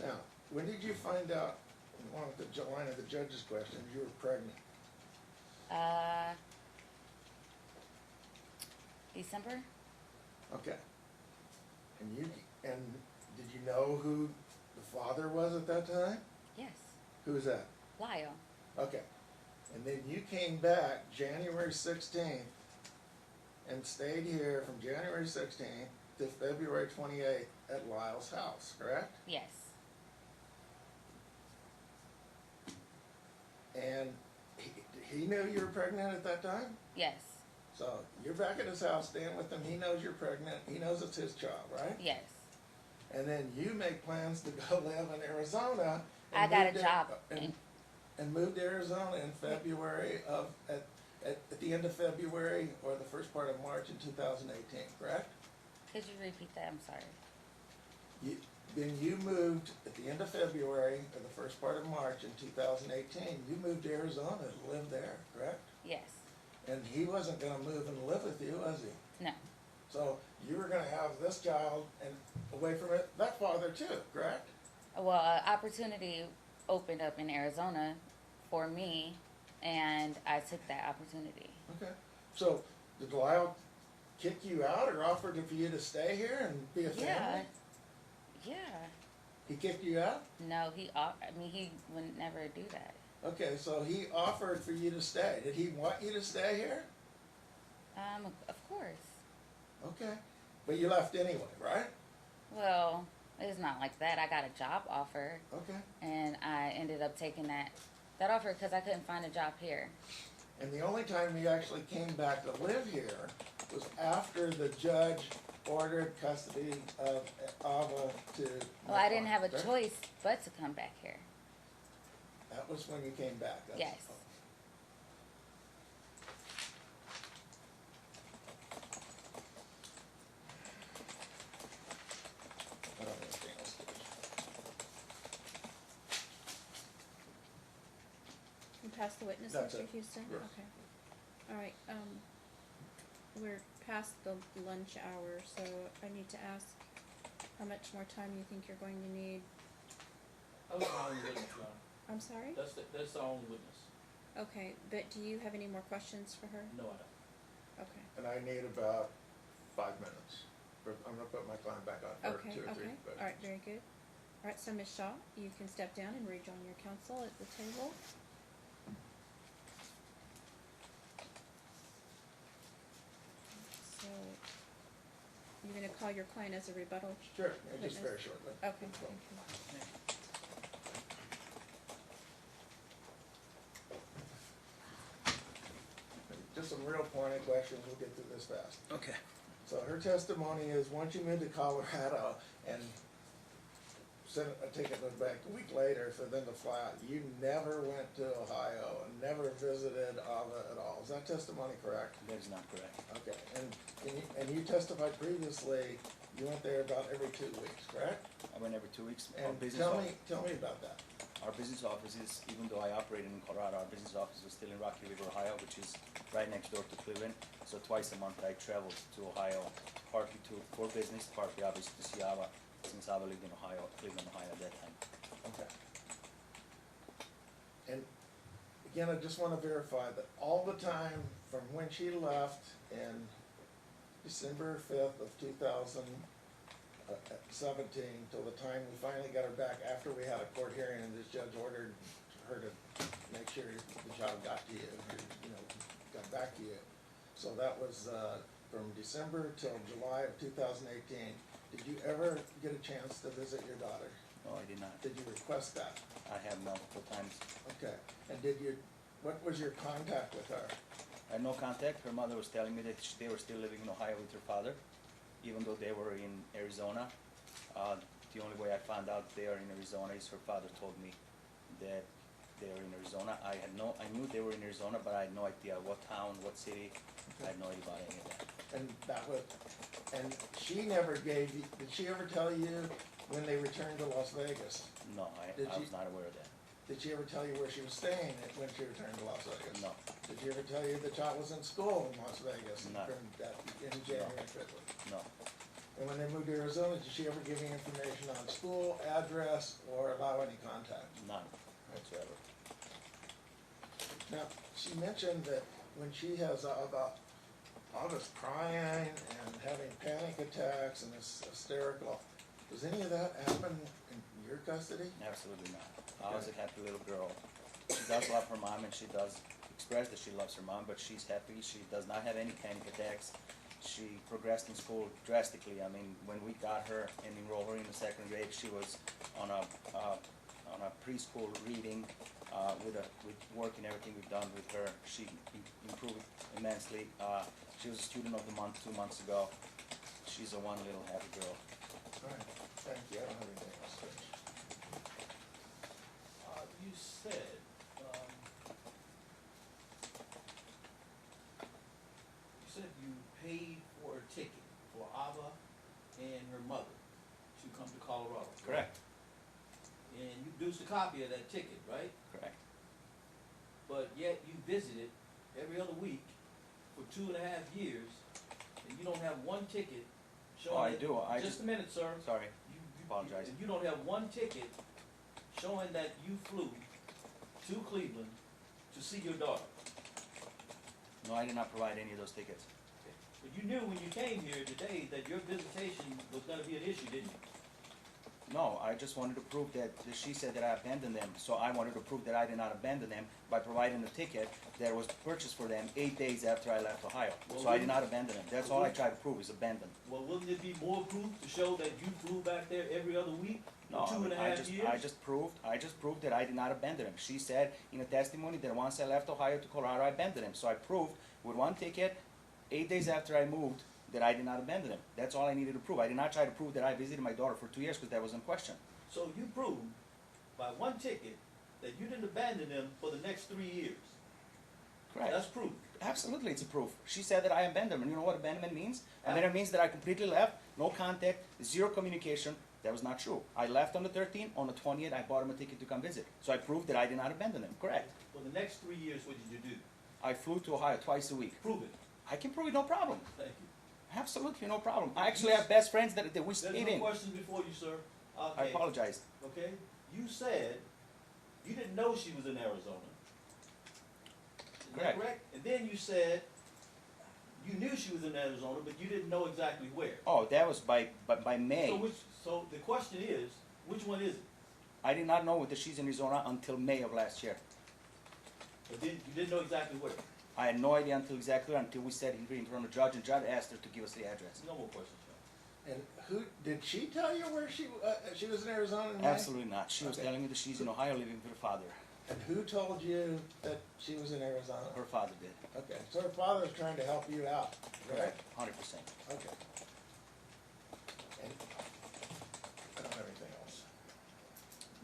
to. Now, when did you find out, one of the line of the judge's questions, you were pregnant? December? Okay. And did you know who the father was at that time? Yes. Who was that? Lyle. Okay. And then you came back January 16th and stayed here from January 16th to February 28th at Lyle's house, correct? Yes. And he knew you were pregnant at that time? Yes. So you're back at his house staying with him. He knows you're pregnant. He knows it's his child, right? Yes. And then you make plans to go live in Arizona. I and got a moved job. and moved to Arizona in February at the end of February or the first part of March in 2018, correct? Could you repeat that? I'm sorry. Then you moved at the end of February or the first part of March in 2018. You moved to Arizona to live there, correct? Yes. And he wasn't going to move and live with you, was he? No. So you were going to have this child and away from that father too, correct? Well, an opportunity opened up in Arizona for me, and I took that opportunity. Okay. So did Lyle kick you out or offered for you to stay here and be a family? Yeah. Yeah. He kicked you out? No, he would never do that. Okay, so he offered for you to stay. Did he want you to stay here? Of course. Okay. But you left anyway, right? Well, it's not like that. I got a job offer, Okay. and I ended up taking that offer because I couldn't find a job here. And the only time you actually came back to live here was after the judge ordered custody of Ava to... Well, I didn't have a correct? choice but to come back here. That was when you came back? Yes. I don't have anything else to do. You pass the witness, That's Mr. it. Houston? Yes. Okay. All right, we're past the lunch hour, so I need to ask how much more time you think you're going to need. I was the only witness, Your Honor. I'm sorry? That's the only witness. Okay, but do you have any more questions for her? No, I don't. Okay. And I need about 5 minutes. I'm gonna put my client back on for Okay, 2 or 3 okay. questions. All right, very good. All right, so Ms. Shaw, you can step down and rejoin your counsel at the table. So, you're gonna call your client as a rebuttal? Sure, yeah, just Witness. very shortly. Okay, thank you. Just some real pointed questions, we'll get through this fast. Okay. So her testimony is, once you moved to Colorado and sent a ticket back a week later for them to fly out, you never went to Ohio and never visited Ava at all. Is that testimony correct? That is not correct. Okay, and you testified previously, you went there about every 2 weeks, correct? I went every 2 weeks. And tell me about that. Our business offices, even though I operated in Colorado, our business office was still in Rocky River, Ohio, which is right next door to Cleveland. So twice a month I traveled to Ohio, partly for business, partly obviously to see Ava, since Ava lived in Ohio, Cleveland, Ohio at that time. Okay. And again, I just want to verify that all the time from when she left in December 5th of 2017 till the time we finally got her back after we had a court hearing and this judge ordered her to make sure the child got to you, got back to you. So that was from December till July of 2018. Did you ever get a chance to visit your daughter? No, I did not. Did you request that? I have multiple times. Okay, and what was your contact with her? I had no contact. Her mother was telling me that they were still living in Ohio with her father, even though they were in Arizona. The only way I found out they are in Arizona is her father told me that they're in Arizona. I knew they were in Arizona, but I had no idea what town, what city. I had no idea about any of that. And that was, and she never gave you, did she ever tell you when they returned to Las Vegas? No, Did I you- was not aware of that. Did she ever tell you where she was staying when she returned to Las Vegas? No, Did she ever tell you the child was in school in Las Vegas No. in January, February? no, And when they moved to Arizona, did she ever give you information on school, address, or allow any contact? none whatsoever. Now, she mentioned that when she has August crying and having panic attacks and is hysterical, does any of that happen in your custody? Absolutely not. I was a happy little girl. She does love her mom, and she does express that she loves her mom, but she's happy. She does not have any panic attacks. She progressed in school drastically. I mean, when we got her and enrolled her in the second grade, she was on a preschool reading with work and everything we've done with her. She improved immensely. She was a student of the month 2 months ago. She's a one little happy girl. All right, thank you, I don't have anything else, Rich. You said, you paid for a ticket for Ava and her mother to come to Colorado. Correct. And you produced a copy of that ticket, right? Correct. But yet you visited every other week for 2.5 years, and you don't have one ticket showing. Oh, I that- do. I Just a minute, sir. Sorry. You Apologize. If you don't have one ticket showing that you flew to Cleveland to see your daughter, No, I did not provide any of those tickets. but you knew when you came here today that your visitation was gonna be an issue, didn't you? No, I just wanted to prove that she said that I abandoned them, so I wanted to prove that I did not abandon them by providing a ticket that was purchased for them 8 days after I left Ohio. So I did not abandon them. That's all I tried to prove is abandon. Well, wouldn't it be more proof to show that you flew back there every other week No, for I two mean, and a half years? I just proved that I did not abandon them. She said in a testimony that once I left Ohio to Colorado, I abandoned them. So I proved with one ticket, 8 days after I moved, that I did not abandon them. That's all I needed to prove. I did not try to prove that I visited my daughter for 2 years because that was in question. So you proved by one ticket that you didn't abandon them for the next 3 years. Correct. That's proof. Absolutely, it's a proof. She said that I abandoned them. And you know what abandonment means? Abandonment means that I completely left, no contact, zero communication. That was not true. I left on the 13th. On the 20th, I bought him a ticket to come visit. So I proved that I did not abandon them. Correct. For the next 3 years, what did you do? I flew to Ohio twice a week. Prove it. I can prove it, no problem. Thank you. Absolutely, no problem. I actually have best friends that we There's stayed no in. question before you, sir. I Okay. apologize. Okay? You said you didn't know she was in Arizona. Is that Correct. correct? And then you said you knew she was in Arizona, but you didn't know exactly where. Oh, that was by May. So the question is, which one is it? I did not know whether she's in Arizona until May of last year. But you didn't know exactly where. I had no idea until we said in front of the judge, and judge asked her to give us the address. No more questions, sir. And who, did she tell you where she was in Arizona in May? Absolutely not. She was Okay. telling me that she's in Ohio living with her father. And who told you that she was in Arizona? Her father did. Okay, so her father was trying to help you out, correct? 100%. Okay. And I don't have anything else.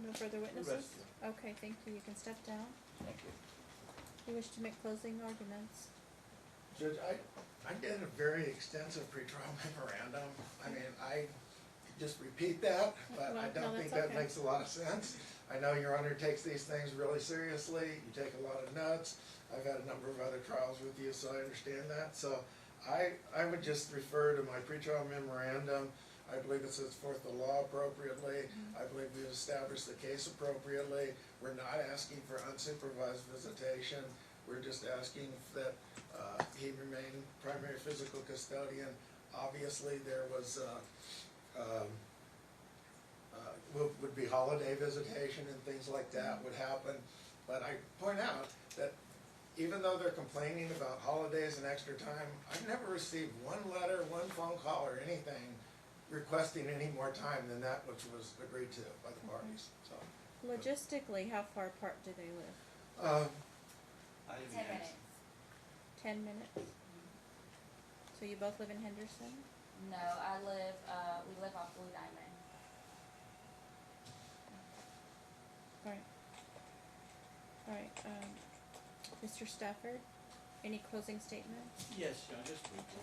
No further witnesses? rest, Okay, thank you. You can step down. Thank you. You wish to make closing arguments? Judge, I did a very extensive pretrial memorandum. I mean, I just repeat that, but Well, I no, don't think that's that okay. makes a lot of sense. I know Your Honor takes these things really seriously. You take a lot of notes. I've had a number of other trials with you, so I understand that. So I would just refer to my pretrial memorandum. I believe it sets forth the law appropriately. I believe we've established the case appropriately. We're not asking for unsupervised visitation. We're just asking that he remain primary physical custodian. Obviously, there was would be holiday visitation and things like that would happen. But I point out that even though they're complaining about holidays and extra time, I've never received one letter, one phone call, or anything requesting any more time than that which was agreed to by the parties, so. Logistically, how far apart do they live? I didn't 10 answer. minutes. 10 minutes? So you both live in Henderson? No, we live off Blue Diamond. Right. All right, Mr. Stafford, any closing statements? Yes, John, just briefly.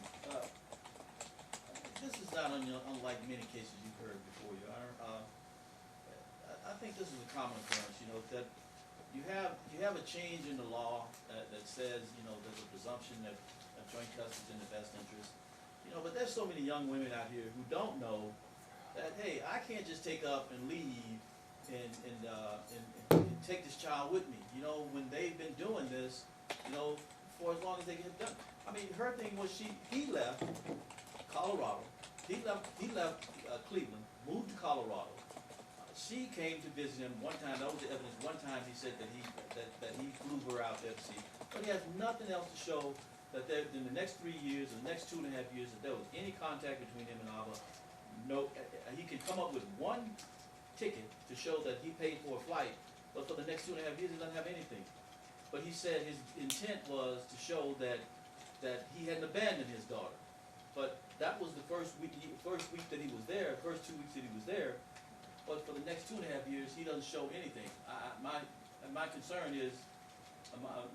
This is not unlike many cases you've heard before, Your Honor. I think this is a common occurrence, that you have a change in the law that says, there's a presumption that joint custody is in the best interest. But there's so many young women out here who don't know that, hey, I can't just take up and leave and take this child with me. When they've been doing this, for as long as they get done. I mean, her thing was he left Colorado. He left Cleveland, moved to Colorado. She came to visit him one time. That was the evidence. One time he said that he flew her out there to see. But he has nothing else to show that there, in the next 3 years, or the next 2.5 years, that there was any contact between him and Ava. No, he can come up with one ticket to show that he paid for a flight, but for the next 2.5 years, he doesn't have anything. But he said his intent was to show that he hadn't abandoned his daughter. But that was the first week that he was there, first 2 weeks that he was there. But for the next 2.5 years, he doesn't show anything. My concern is,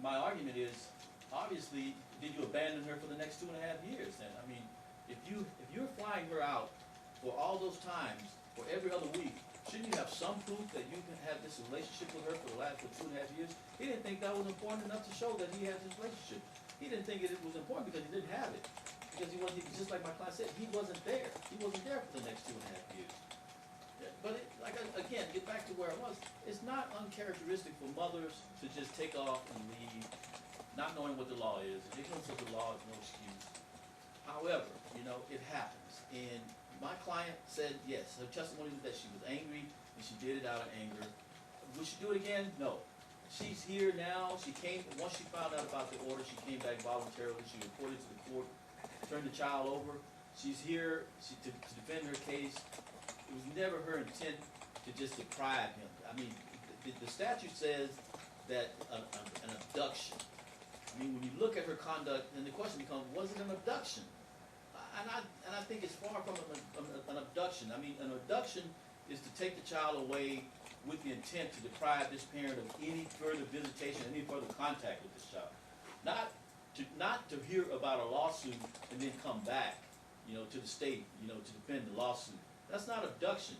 my argument is, obviously, did you abandon her for the next 2.5 years? Then I mean, if you're flying her out for all those times, for every other week, shouldn't you have some proof that you can have this relationship with her for the last 2.5 years? He didn't think that was important enough to show that he had this relationship. He didn't think it was important because he didn't have it. Because he wasn't, just like my client said, he wasn't there. He wasn't there for the next 2.5 years. But again, get back to where I was. It's not uncharacteristic for mothers to just take off and leave, not knowing what the law is. Ignorance of the law is no excuse. However, it happens. And my client said yes. Her testimony was that she was angry and she did it out of anger. Would she do it again? No. She's here now. She came, once she found out about the order, she came back voluntarily. She reported to the court, turned the child over. She's here to defend her case. It was never her intent to just deprive him. I mean, the statute says that an abduction. I mean, when you look at her conduct, then the question becomes, was it an abduction? And I think it's far from an abduction. I mean, an abduction is to take the child away with the intent to deprive this parent of any further visitation, any further contact with this child. Not to hear about a lawsuit and then come back, to the state, to defend the lawsuit. That's not abduction.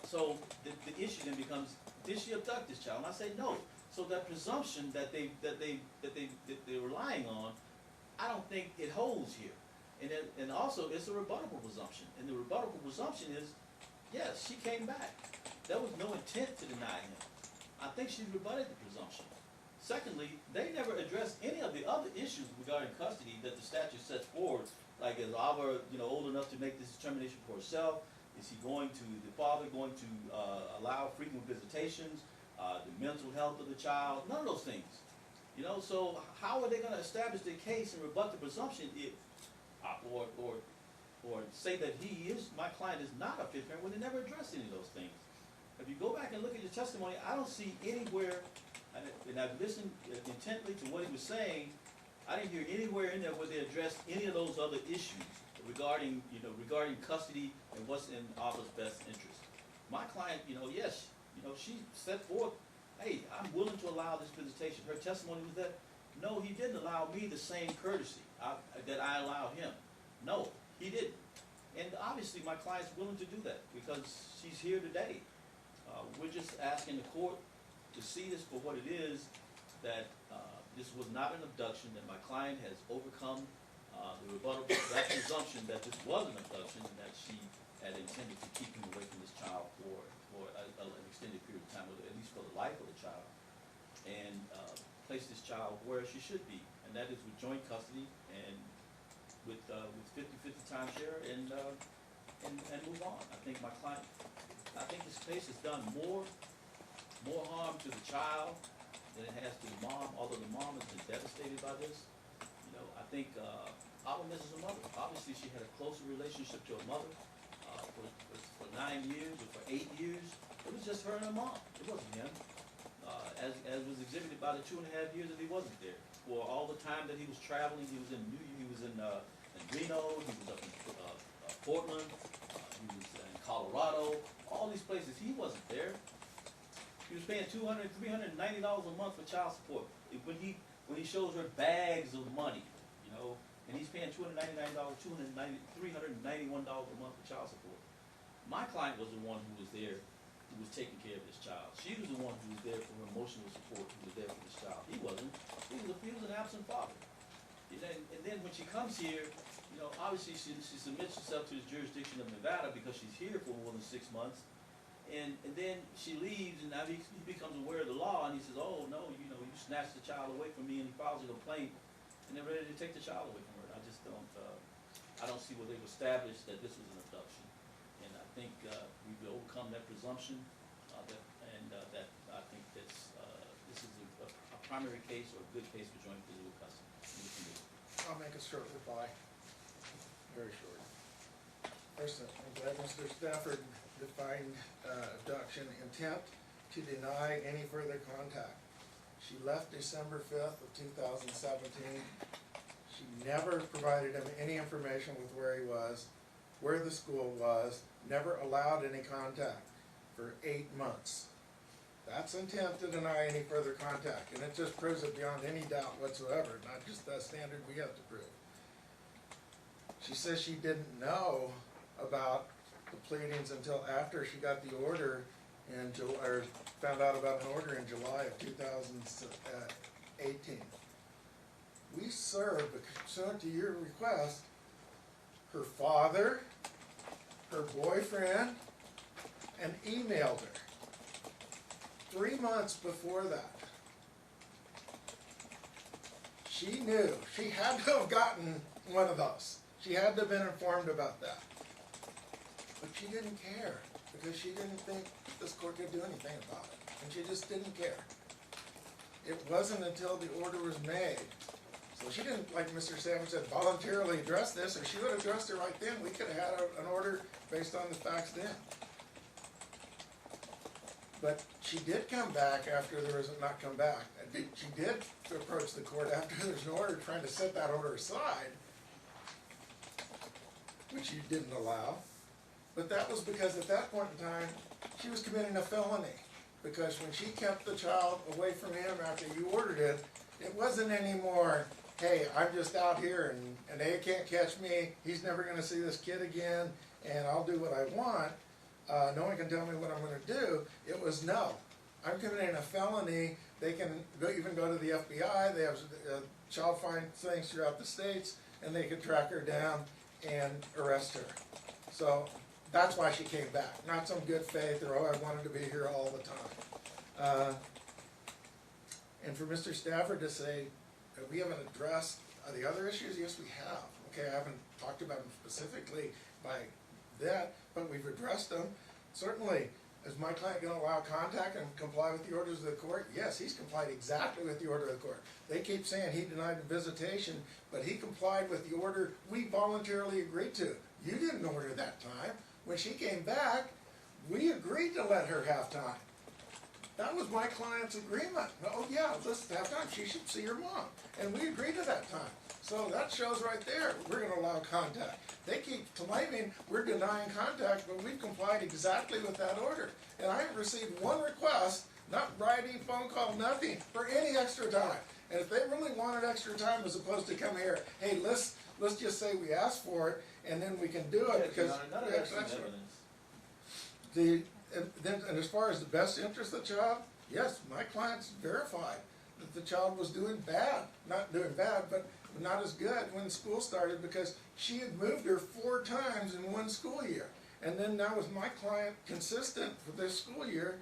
So the issue then becomes, did she abduct this child? And I say no. So that presumption that they're relying on, I don't think it holds here. And also it's a rebuttable presumption. And the rebuttable presumption is, yes, she came back. There was no intent to deny him. I think she rebutted the presumption. Secondly, they never addressed any of the other issues regarding custody that the statute sets forward. Like, is Ava, old enough to make this determination for herself? Is the father going to allow frequent visitations? The mental health of the child? None of those things. So how are they going to establish their case and rebut the presumption if, or say that my client is not a fit parent when they never addressed any of those things? If you go back and look at your testimony, I don't see anywhere, and I've listened intently to what he was saying, I didn't hear anywhere in there where they addressed any of those other issues regarding custody and what's in Ava's best interest. My client, yes, she set forth, hey, I'm willing to allow this visitation. Her testimony was that, no, he didn't allow me the same courtesy that I allowed him. No, he didn't. And obviously my client's willing to do that because she's here today. We're just asking the court to see this for what it is, that this was not an abduction, that my client has overcome the rebuttal, that presumption that this was an abduction, and that she had intended to keep him away from this child for an extended period of time, or at least for the life of the child, and place this child where she should be, and that is with joint custody and with 50-50 timeshare and move on. I think this case has done more harm to the child than it has to the mom, although the mom has been devastated by this. I think Ava misses her mother. Obviously, she had a closer relationship to her mother for 9 years or for 8 years. It was just her and her mom. It wasn't him. As was exhibited by the 2.5 years that he wasn't there. For all the time that he was traveling, he was in Reno, he was up in Portland, he was in Colorado, all these places. He wasn't there. He was paying $200, $390 a month for child support. When he shows her bags of money, you know, and he's paying $299, $391 a month for child support. My client was the one who was there, who was taking care of this child. She was the one who was there for her emotional support, who was there for this child. He wasn't. He was an absent father. You know, and then when she comes here, you know, obviously she submits herself to the jurisdiction of Nevada because she's here for more than 6 months. And then she leaves, and now he becomes aware of the law, and he says, oh, no, you know, you snatched the child away from me, and he files a complaint, and they're ready to take the child away from her. I just don't, I don't see where they've established that this was an abduction. And I think we've overcome that presumption, that I think this is a primary case or a good case for joint physical custody. I'll make a short reply, very short. First, I'm glad Mr. Stafford defined abduction intent to deny any further contact. She left December 5th of 2017. She never provided him any information with where he was, where the school was, never allowed any contact for 8 months. That's intent to deny any further contact, and it just proves it beyond any doubt whatsoever, not just the standard we have to prove. She says she didn't know about the pleadings until after she got the order in or found out about an order in July of 2018. We served, pursuant to your request, her father, her boyfriend, and emailed her 3 months before that. She knew. She had to have gotten one of those. She had to have been informed about that. But she didn't care because she didn't think this court could do anything about it. And she just didn't care. It wasn't until the order was made. So she didn't, like Mr. Sanders said, voluntarily address this. If she would have addressed it right then, we could have had an order based on the facts then. But she did come back after there was not come back. She did approach the court after there was an order trying to set that order aside, which you didn't allow. But that was because at that point in time, she was committing a felony. Because when she kept the child away from him after you ordered it, it wasn't anymore, hey, I'm just out here and they can't catch me, he's never going to see this kid again, and I'll do what I want. No one can tell me what I'm going to do. It was, no, I'm committing a felony. They can even go to the FBI. They have child find things throughout the states, and they could track her down and arrest her. So that's why she came back, not some good faith or, oh, I wanted to be here all the time. And for Mr. Stafford to say, we haven't addressed the other issues, yes, we have. Okay, I haven't talked about them specifically by that, but we've addressed them. Certainly, is my client going to allow contact and comply with the orders of the court? Yes, he's complied exactly with the order of the court. They keep saying he denied the visitation, but he complied with the order we voluntarily agreed to. You didn't order that time. When she came back, we agreed to let her have time. That was my client's agreement. Oh yeah, let's have time. She should see her mom. And we agreed to that time. So that shows right there, we're going to allow contact. They keep claiming we're denying contact, but we've complied exactly with that order. And I haven't received one request, not writing, phone call, nothing, for any extra time. And if they really wanted extra time as opposed to come here, hey, let's just say we asked for it, and then we can do it because none of that's evidence. And as far as the best interest of the child, yes, my clients verified that the child was doing bad. Not doing bad, but not as good when school started because she had moved her 4 times in one school year. And then now with my client consistent for this school year,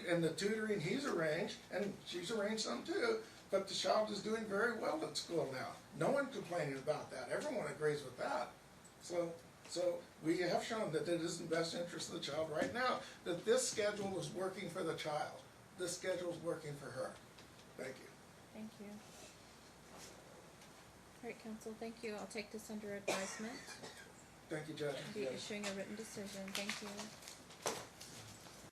and the tutoring he's arranged, and she's arranged some too, but the child is doing very well at school now. No one complaining about that. Everyone agrees with that. So we have shown that it is in the best interest of the child right now, that this schedule is working for the child. This schedule is working for her. Thank you. Thank you. All right, counsel, thank you. I'll take this under advisement. Thank you, Judge. Be issuing a written decision. Thank you.